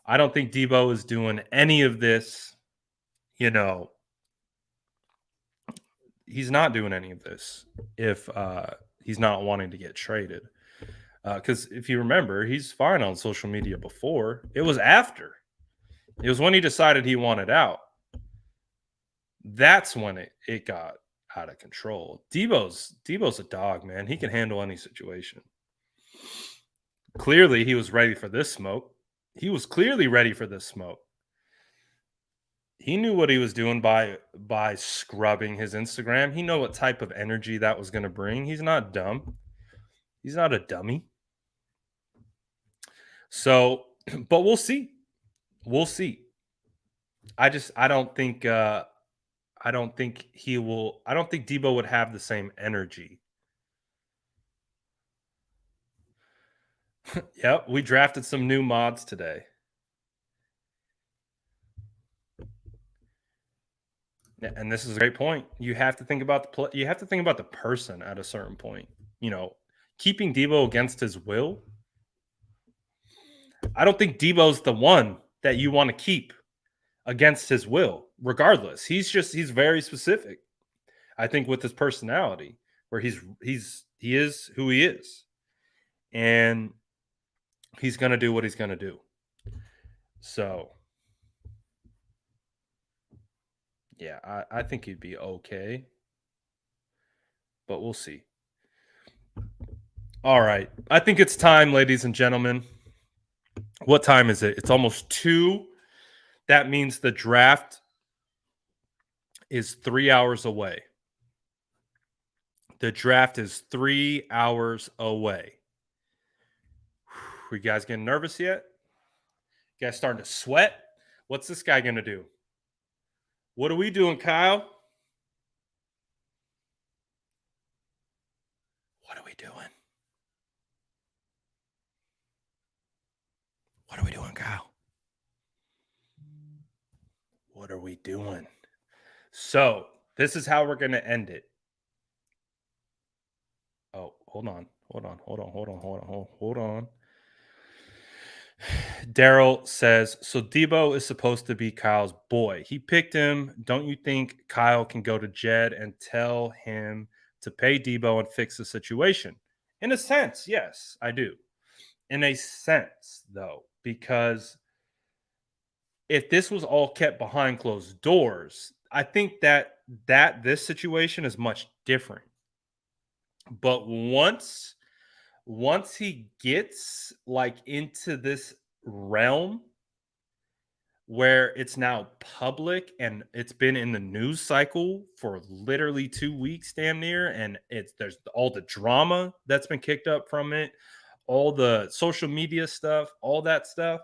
I don't think Deebo is doing any of this. You know, he's not doing any of this if he's not wanting to get traded. Because if you remember, he's fine on social media before. It was after. It was when he decided he wanted out. That's when it got out of control. Deebo's a dog, man. He can handle any situation. Clearly, he was ready for this smoke. He was clearly ready for this smoke. He knew what he was doing by scrubbing his Instagram. He knew what type of energy that was going to bring. He's not dumb. He's not a dummy. So, but we'll see. We'll see. I don't think he will. I don't think Deebo would have the same energy. Yep, we drafted some new mods today. And this is a great point. You have to think about you have to think about the person at a certain point. You know, keeping Deebo against his will. I don't think Deebo's the one that you want to keep against his will. Regardless, he's very specific. I think with his personality, where he is who he is, and he's gonna do what he's gonna do. So, yeah, I think he'd be okay, but we'll see. All right, I think it's time, ladies and gentlemen. What time is it? It's almost 2. That means the draft is 3 hours away. The draft is 3 hours away. You guys getting nervous yet? You guys starting to sweat? What's this guy going to do? What are we doing, Kyle? What are we doing? What are we doing, Kyle? What are we doing? So, this is how we're going to end it. Oh, hold on. Daryl says, so Deebo is supposed to be Kyle's boy. He picked him. Don't you think Kyle can go to Jed and tell him to pay Deebo and fix the situation? In a sense, yes, I do. In a sense, though, because if this was all kept behind closed doors, I think that this situation is much different. But once he gets like into this realm where it's now public and it's been in the news cycle for literally 2 weeks damn near, and there's all the drama that's been kicked up from it, all the social media stuff, all that stuff,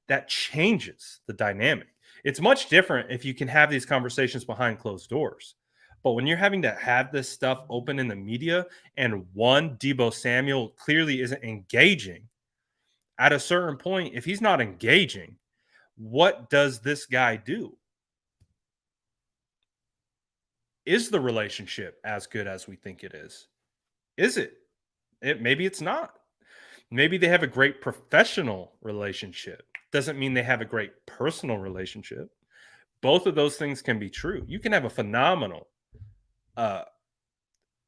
that changes the dynamic. It's much different if you can have these conversations behind closed doors. But when you're having to have this stuff open in the media, and one, Deebo Samuel clearly isn't engaging, at a certain point, if he's not engaging, what does this guy do? Is the relationship as good as we think it is? Is it? Maybe it's not. Maybe they have a great professional relationship. Doesn't mean they have a great personal relationship. Both of those things can be true. You can have a phenomenal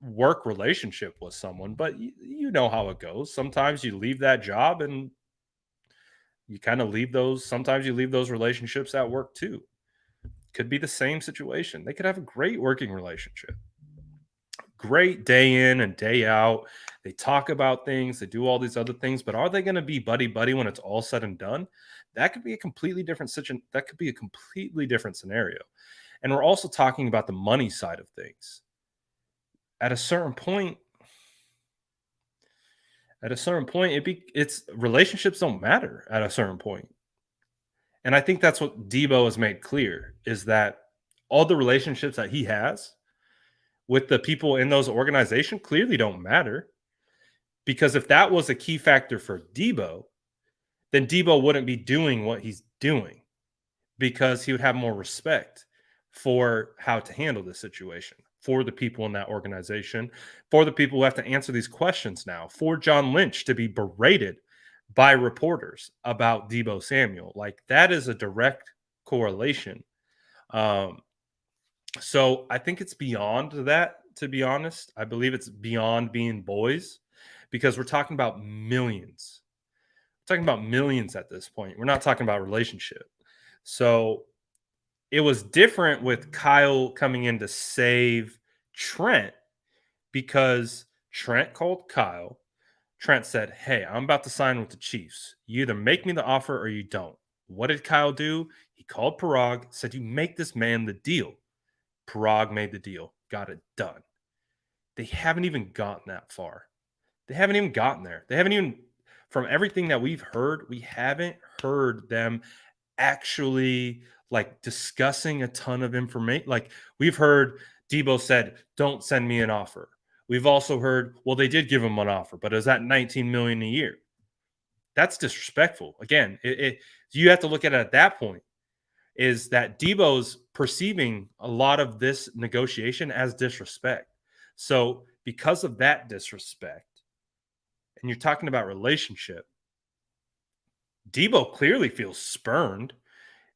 work relationship with someone, but you know how it goes. Sometimes you leave that job and you kind of leave those. Sometimes you leave those relationships at work too. Could be the same situation. They could have a great working relationship, great day in and day out. They talk about things, they do all these other things, but are they going to be buddy buddy when it's all said and done? That could be a completely different situation. That could be a completely different scenario. And we're also talking about the money side of things. At a certain point, At a certain point, it's relationships don't matter at a certain point. And I think that's what Deebo has made clear is that all the relationships that he has with the people in those organizations clearly don't matter. Because if that was a key factor for Deebo, then Deebo wouldn't be doing what he's doing because he would have more respect for how to handle this situation, for the people in that organization, for the people who have to answer these questions now, for John Lynch to be berated by reporters about Deebo Samuel. Like that is a direct correlation. Um, so I think it's beyond that, to be honest. I believe it's beyond being boys because we're talking about millions. We're talking about millions at this point. We're not talking about relationship. So it was different with Kyle coming in to save Trent because Trent called Kyle. Trent said, "Hey, I'm about to sign with the Chiefs. You either make me the offer or you don't." What did Kyle do? He called Parag, said, "You make this man the deal." Parag made the deal, got it done. They haven't even gotten that far. They haven't even gotten there. They haven't even, from everything that we've heard, we haven't heard them actually like discussing a ton of information. Like we've heard Deebo said, "Don't send me an offer." We've also heard, well, they did give him an offer, but is that 19 million a year? That's disrespectful. Again, you have to look at it at that point. Is that Deebo's perceiving a lot of this negotiation as disrespect. So because of that disrespect, and you're talking about relationship, Deebo clearly feels spurned.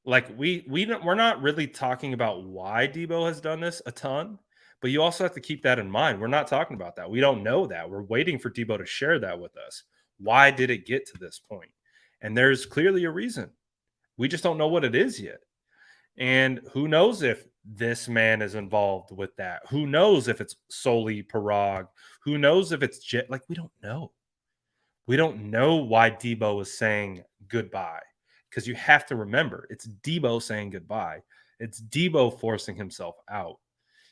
Like we're not really talking about why Deebo has done this a ton, but you also have to keep that in mind. We're not talking about that. We don't know that. We're waiting for Deebo to share that with us. Why did it get to this point? And there's clearly a reason. We just don't know what it is yet. And who knows if this man is involved with that? Who knows if it's solely Parag? Who knows if it's like we don't know. We don't know why Deebo is saying goodbye because you have to remember it's Deebo saying goodbye. It's Deebo forcing himself out,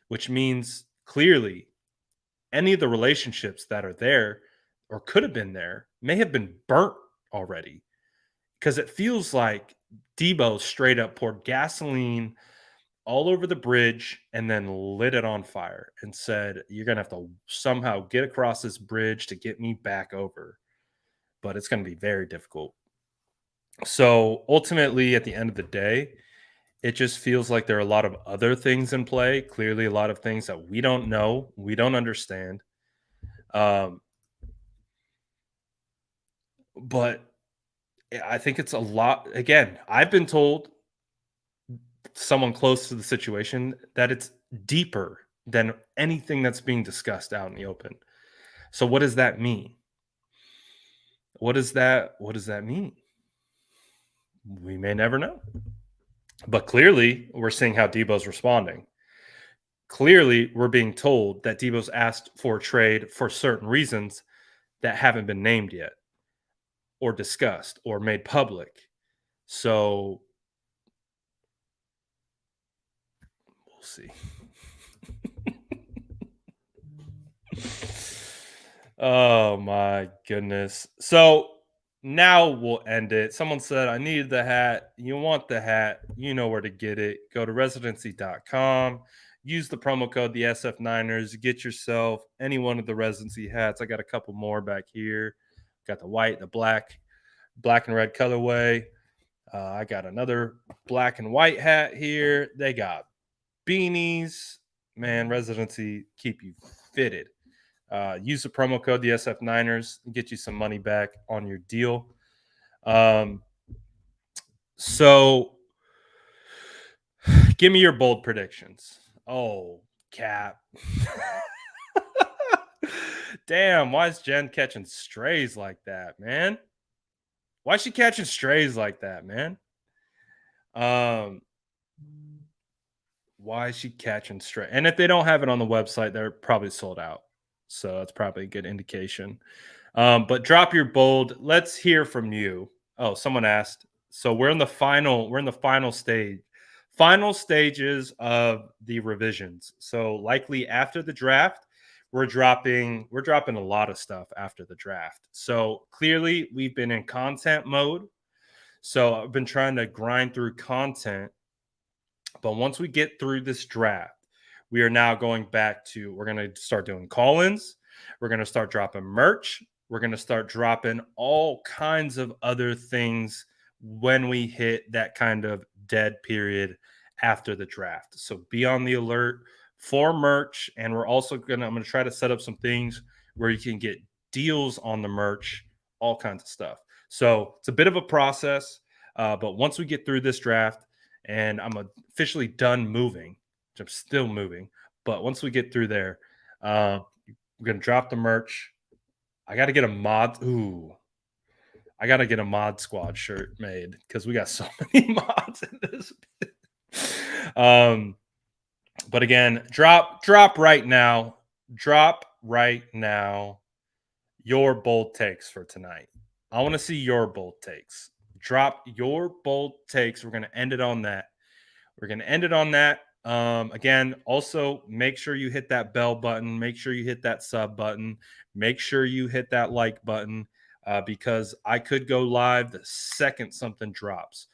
which means clearly any of the relationships that are there or could have been there may have been burnt already because it feels like Deebo straight up poured gasoline all over the bridge and then lit it on fire and said, "You're going to have to somehow get across this bridge to get me back over." But it's going to be very difficult. So ultimately, at the end of the day, it just feels like there are a lot of other things in play. Clearly, a lot of things that we don't know, we don't understand. But I think it's a lot. Again, I've been told someone close to the situation that it's deeper than anything that's being discussed out in the open. So what does that mean? What does that mean? We may never know. But clearly, we're seeing how Deebo's responding. Clearly, we're being told that Deebo's asked for a trade for certain reasons that haven't been named yet or discussed or made public. So we'll see. Oh my goodness. So now we'll end it. Someone said, "I needed the hat." You want the hat, you know where to get it. Go to residency.com. Use the promo code the SF Niners. Get yourself any one of the residency hats. I got a couple more back here. Got the white, the black and red colorway. I got another black and white hat here. They got beanies. Man, residency keep you fitted. Use the promo code the SF Niners and get you some money back on your deal. So give me your bold predictions. Oh, Cap. Damn, why is Jen catching strays like that, man? Why is she catching strays like that, man? Why is she catching stray? And if they don't have it on the website, they're probably sold out. So that's probably a good indication. But drop your bold. Let's hear from you. Oh, someone asked. So we're in the final stage. Final stages of the revisions. So likely after the draft, we're dropping a lot of stuff after the draft. So clearly we've been in content mode. So I've been trying to grind through content. But once we get through this draft, we are now going back to, we're going to start doing call-ins. We're going to start dropping merch. We're going to start dropping all kinds of other things when we hit that kind of dead period after the draft. So be on the alert for merch. And we're also I'm going to try to set up some things where you can get deals on the merch, all kinds of stuff. So it's a bit of a process. But once we get through this draft, and I'm officially done moving, which I'm still moving. But once we get through there, we're going to drop the merch. I got to get a mod. I got to get a Mod Squad shirt made because we got so many mods in this. But again, drop right now. Drop right now your bold takes for tonight. I want to see your bold takes. Drop your bold takes. We're going to end it on that. Again, also make sure you hit that bell button. Make sure you hit that sub button. Make sure you hit that like button because I could go live the second something drops.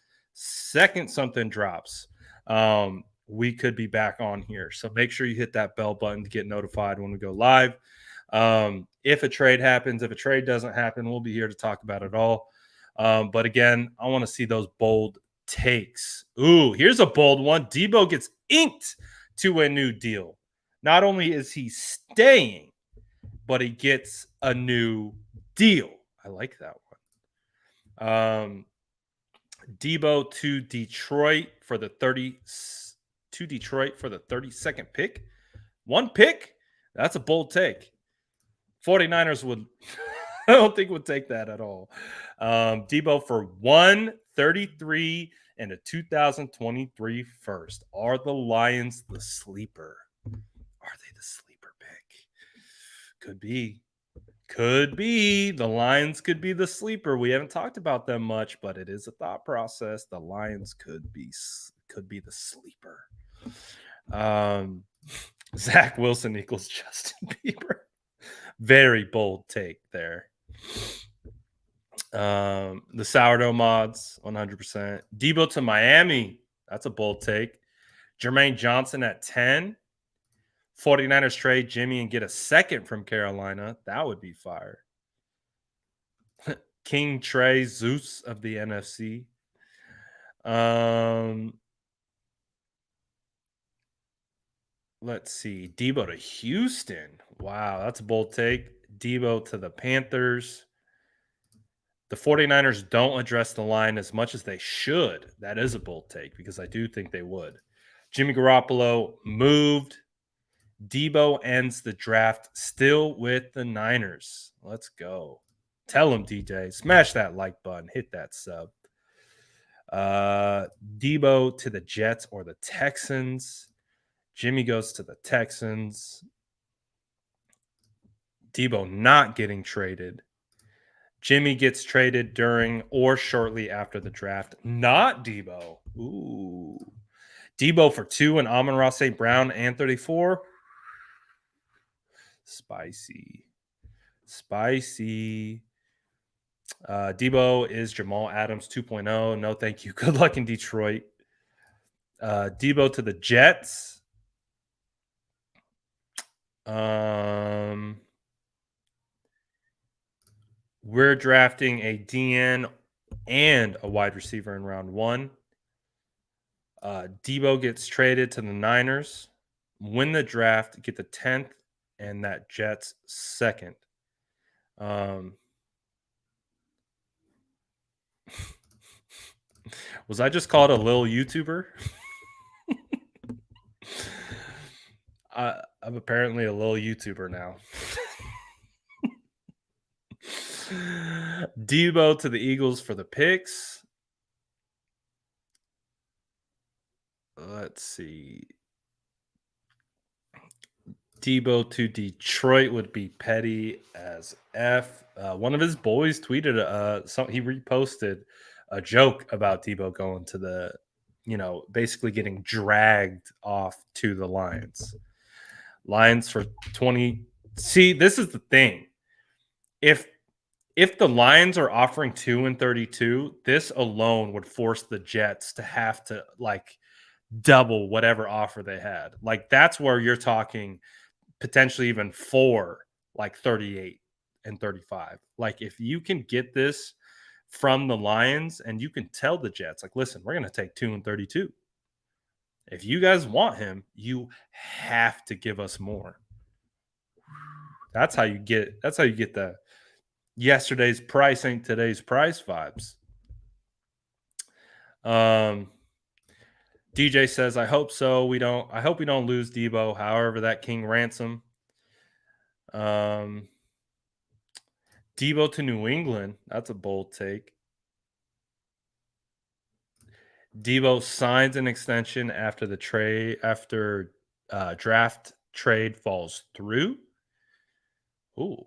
We could be back on here. So make sure you hit that bell button to get notified when we go live. If a trade happens, if a trade doesn't happen, we'll be here to talk about it all. But again, I want to see those bold takes. Ooh, here's a bold one. Deebo gets inked to a new deal. Not only is he staying, but he gets a new deal. I like that one. Deebo to Detroit for the 32nd pick. One pick? That's a bold take. 49ers would I don't think would take that at all. Deebo for 133 and a 2023 first. Are the Lions the sleeper? Are they the sleeper pick? Could be. The Lions could be the sleeper. We haven't talked about them much, but it is a thought process. The Lions could be the sleeper. Zach Wilson equals Justin Bieber. Very bold take there. The sourdough mods, 100%. Deebo to Miami. That's a bold take. Jermaine Johnson at 10. 49ers trade Jimmy and get a second from Carolina. That would be fire. King Trey Zeus of the NFC. Let's see. Deebo to Houston. Wow, that's a bold take. Deebo to the Panthers. The 49ers don't address the line as much as they should. That is a bold take because I do think they would. Jimmy Garoppolo moved. Deebo ends the draft still with the Niners. Let's go. Tell him, DJ. Smash that like button. Hit that sub. Deebo to the Jets or the Texans. Jimmy goes to the Texans. Deebo not getting traded. Jimmy gets traded during or shortly after the draft. Not Deebo. Ooh. Deebo for 2 and Amon-Ra St. Brown and 34. Spicy. Deebo is Jamal Adams 2.0. No, thank you. Good luck in Detroit. Deebo to the Jets. We're drafting a DN and a wide receiver in round 1. Deebo gets traded to the Niners. Win the draft, get the 10th and that Jets second. Was I just called a little YouTuber? I'm apparently a little YouTuber now. Deebo to the Eagles for the picks. Let's see. Deebo to Detroit would be petty as F. One of his boys tweeted, he reposted a joke about Deebo going to the, basically getting dragged off to the Lions. Lions for 20 See, this is the thing. If the Lions are offering 2 and 32, this alone would force the Jets to have to like double whatever offer they had. Like that's where you're talking potentially even 4 like 38 and 35. Like if you can get this from the Lions and you can tell the Jets like, "Listen, we're going to take 2 and 32. If you guys want him, you have to give us more." That's how you get the yesterday's price ain't today's price vibes. DJ says, I hope so. I hope we don't lose Deebo. However, that King ransom. Deebo to New England. That's a bold take. Deebo signs an extension after the trade draft trade falls through. Ooh.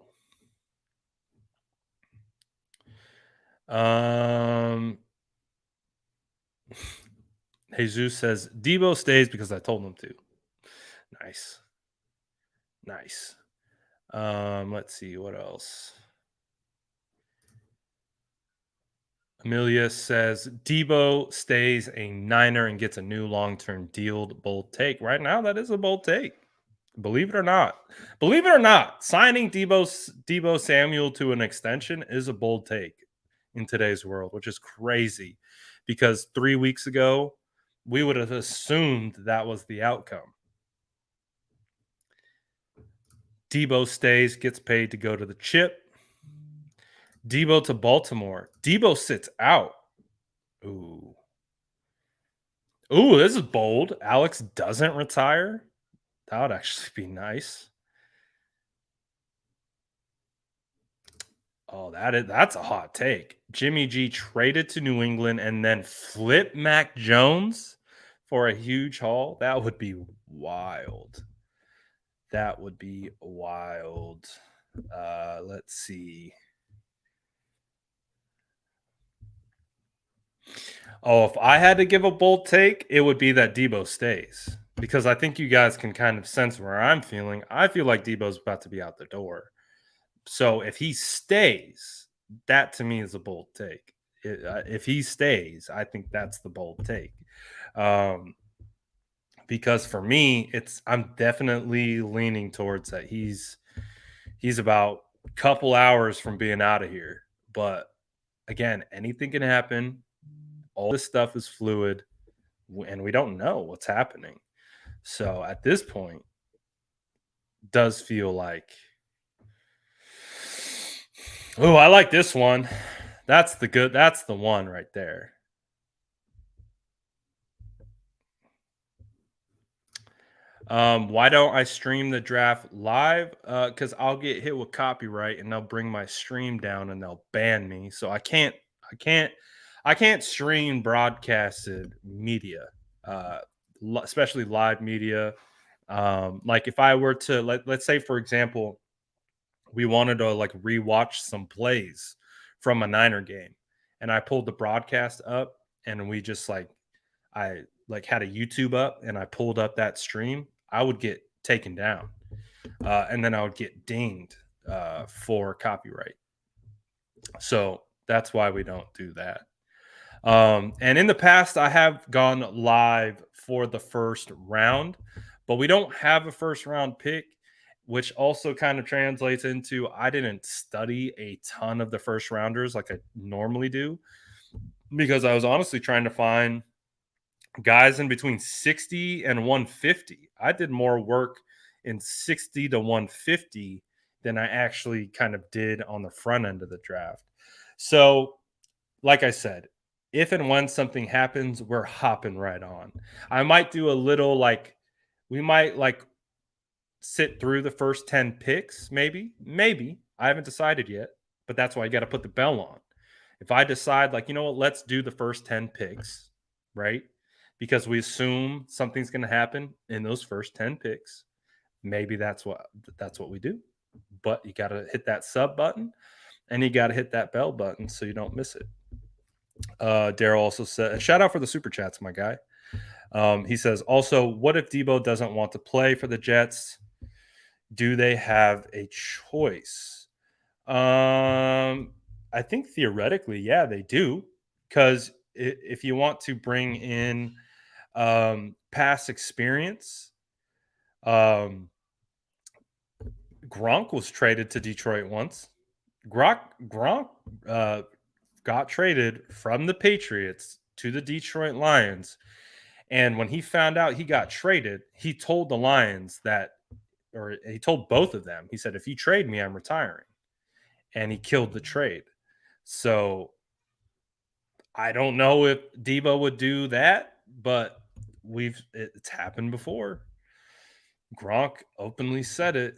Jesus says Deebo stays because I told him to. Nice. Let's see what else. Amelia says Deebo stays a Niner and gets a new long-term deal. Bold take. Right now, that is a bold take. Believe it or not. Signing Deebo Samuel to an extension is a bold take in today's world, which is crazy because 3 weeks ago, we would have assumed that was the outcome. Deebo stays, gets paid to go to the chip. Deebo to Baltimore. Deebo sits out. Ooh, this is bold. Alex doesn't retire. That would actually be nice. Oh, that's a hot take. Jimmy G traded to New England and then flip Mac Jones for a huge haul. That would be wild. Let's see. Oh, if I had to give a bold take, it would be that Deebo stays because I think you guys can kind of sense where I'm feeling. I feel like Deebo's about to be out the door. So if he stays, that to me is a bold take. If he stays, I think that's the bold take. Because for me, I'm definitely leaning towards that. He's about a couple hours from being out of here. But again, anything can happen. All this stuff is fluid, and we don't know what's happening. So at this point, does feel like, oh, I like this one. That's the one right there. Why don't I stream the draft live? Because I'll get hit with copyright and they'll bring my stream down and they'll ban me. So I can't stream broadcasted media, especially live media. Like if I were to let's say for example, we wanted to like rewatch some plays from a Niner game, and I pulled the broadcast up, and we just I had a YouTube up, and I pulled up that stream, I would get taken down, and then I would get dinged for copyright. So that's why we don't do that. And in the past, I have gone live for the first round, but we don't have a first round pick, which also kind of translates into I didn't study a ton of the first rounders like I normally do because I was honestly trying to find guys in between 60 and 150. I did more work in 60 to 150 than I actually kind of did on the front end of the draft. So, like I said, if and when something happens, we're hopping right on. I might do a little we might sit through the first 10 picks, maybe. I haven't decided yet, but that's why I got to put the bell on. If I decide, you know what, let's do the first 10 picks, right? Because we assume something's going to happen in those first 10 picks. Maybe that's what we do. But you got to hit that sub button and you got to hit that bell button so you don't miss it. Daryl also said, shout out for the super chats, my guy. He says, also, what if Deebo doesn't want to play for the Jets? Do they have a choice? I think theoretically, yeah, they do. Because if you want to bring in past experience, um, Gronk was traded to Detroit once. Gronk uh, got traded from the Patriots to the Detroit Lions. And when he found out he got traded, he told the Lions that, or he told both of them, he said, if you trade me, I'm retiring. And he killed the trade. So I don't know if Deebo would do that, but it's happened before. Gronk openly said it.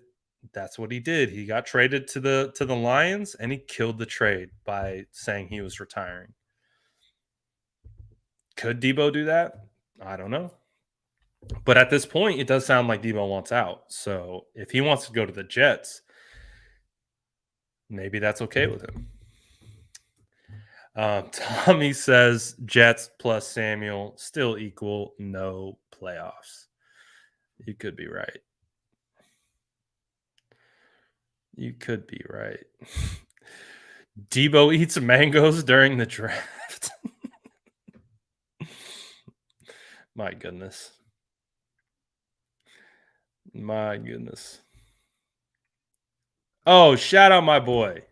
That's what he did. He got traded to the Lions and he killed the trade by saying he was retiring. Could Deebo do that? I don't know. But at this point, it does sound like Deebo wants out. So if he wants to go to the Jets, maybe that's okay with him. Tommy says Jets plus Samuel still equal no playoffs. You could be right. You could be right. Deebo eats mangoes during the draft. My goodness. My goodness. Oh, shout out my boy.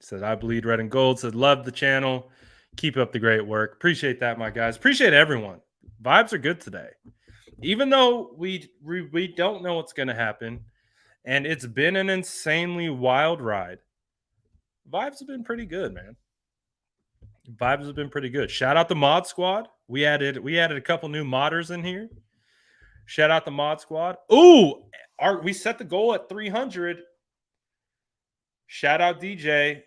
Said I bleed red and gold. Said love the channel. Keep up the great work. Appreciate that, my guys. Appreciate everyone. Vibes are good today. Even though we don't know what's gonna happen, and it's been an insanely wild ride. Vibes have been pretty good, man. Vibes have been pretty good. Shout out the mod squad. We added a couple new modders in here. Shout out the mod squad. Ooh, we set the goal at 300. Shout out DJ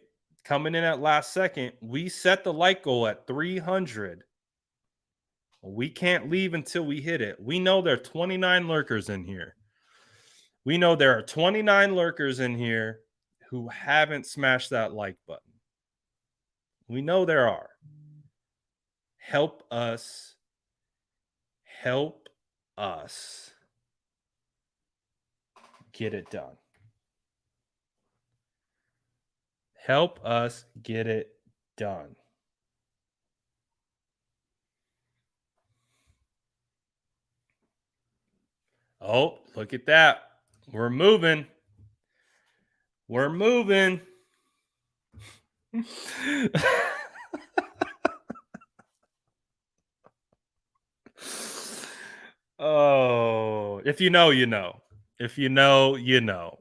coming in at last second. We set the like goal at 300. We can't leave until we hit it. We know there are 29 lurkers in here. We know there are 29 lurkers in here who haven't smashed that like button. We know there are. Help us. Help us get it done. Help us get it done. Oh, look at that. We're moving. We're moving. Oh, if you know, you know. If you know, you know.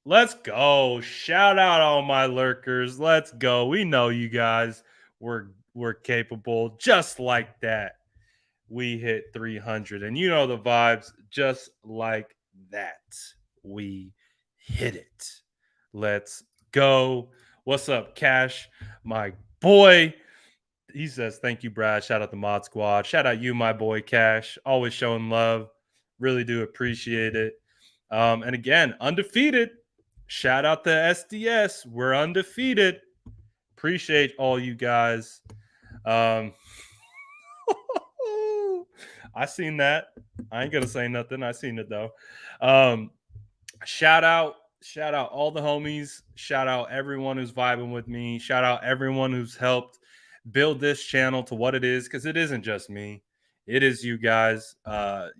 Let's go. Shout out all my lurkers. Let's go. We know you guys. We're capable just like that. We hit 300 and you know the vibes just like that. We hit it. Let's go. What's up, Cash? My boy. He says, thank you, Brad. Shout out the mod squad. Shout out you, my boy, Cash. Always showing love. Really do appreciate it. And again, undefeated. Shout out to SDS. We're undefeated. Appreciate all you guys. I seen that. I ain't gonna say nothing. I seen it though. Shout out all the homies. Shout out everyone who's vibing with me. Shout out everyone who's helped build this channel to what it is, because it isn't just me. It is you guys.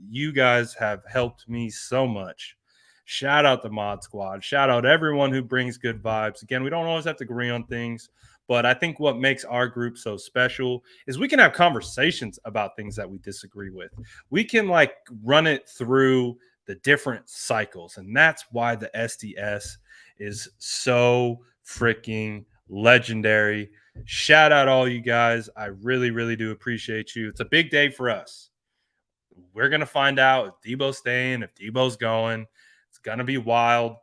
You guys have helped me so much. Shout out the mod squad. Shout out everyone who brings good vibes. Again, we don't always have to agree on things, but I think what makes our group so special is we can have conversations about things that we disagree with. We can like run it through the different cycles, and that's why the SDS is so freaking legendary. Shout out all you guys. I really, really do appreciate you. It's a big day for us. We're going to find out if Deebo's staying, if Deebo's going. It's going to be wild.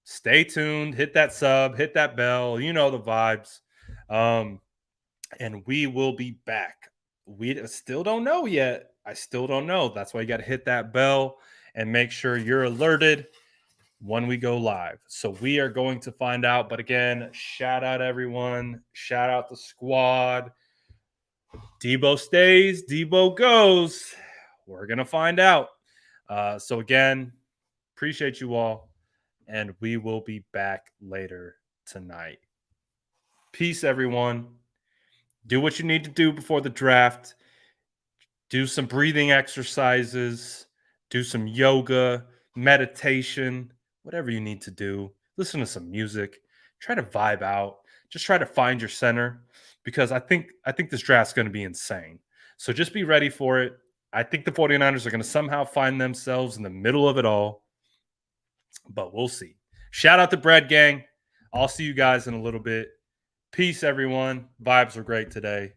Stay tuned. Hit that sub. Hit that bell. You know the vibes. And we will be back. We still don't know yet. I still don't know. That's why you got to hit that bell and make sure you're alerted when we go live. So we are going to find out. But again, shout out everyone. Shout out the squad. Deebo stays. Deebo goes. We're going to find out. So again, Appreciate you all. And we will be back later tonight. Peace, everyone. Do what you need to do before the draft. Do some breathing exercises. Do some yoga, meditation, whatever you need to do. Listen to some music. Try to vibe out. Just try to find your center because I think this draft's going to be insane. So just be ready for it. I think the 49ers are going to somehow find themselves in the middle of it all, but we'll see. Shout out to Bread Gang. I'll see you guys in a little bit. Peace, everyone. Vibes were great today.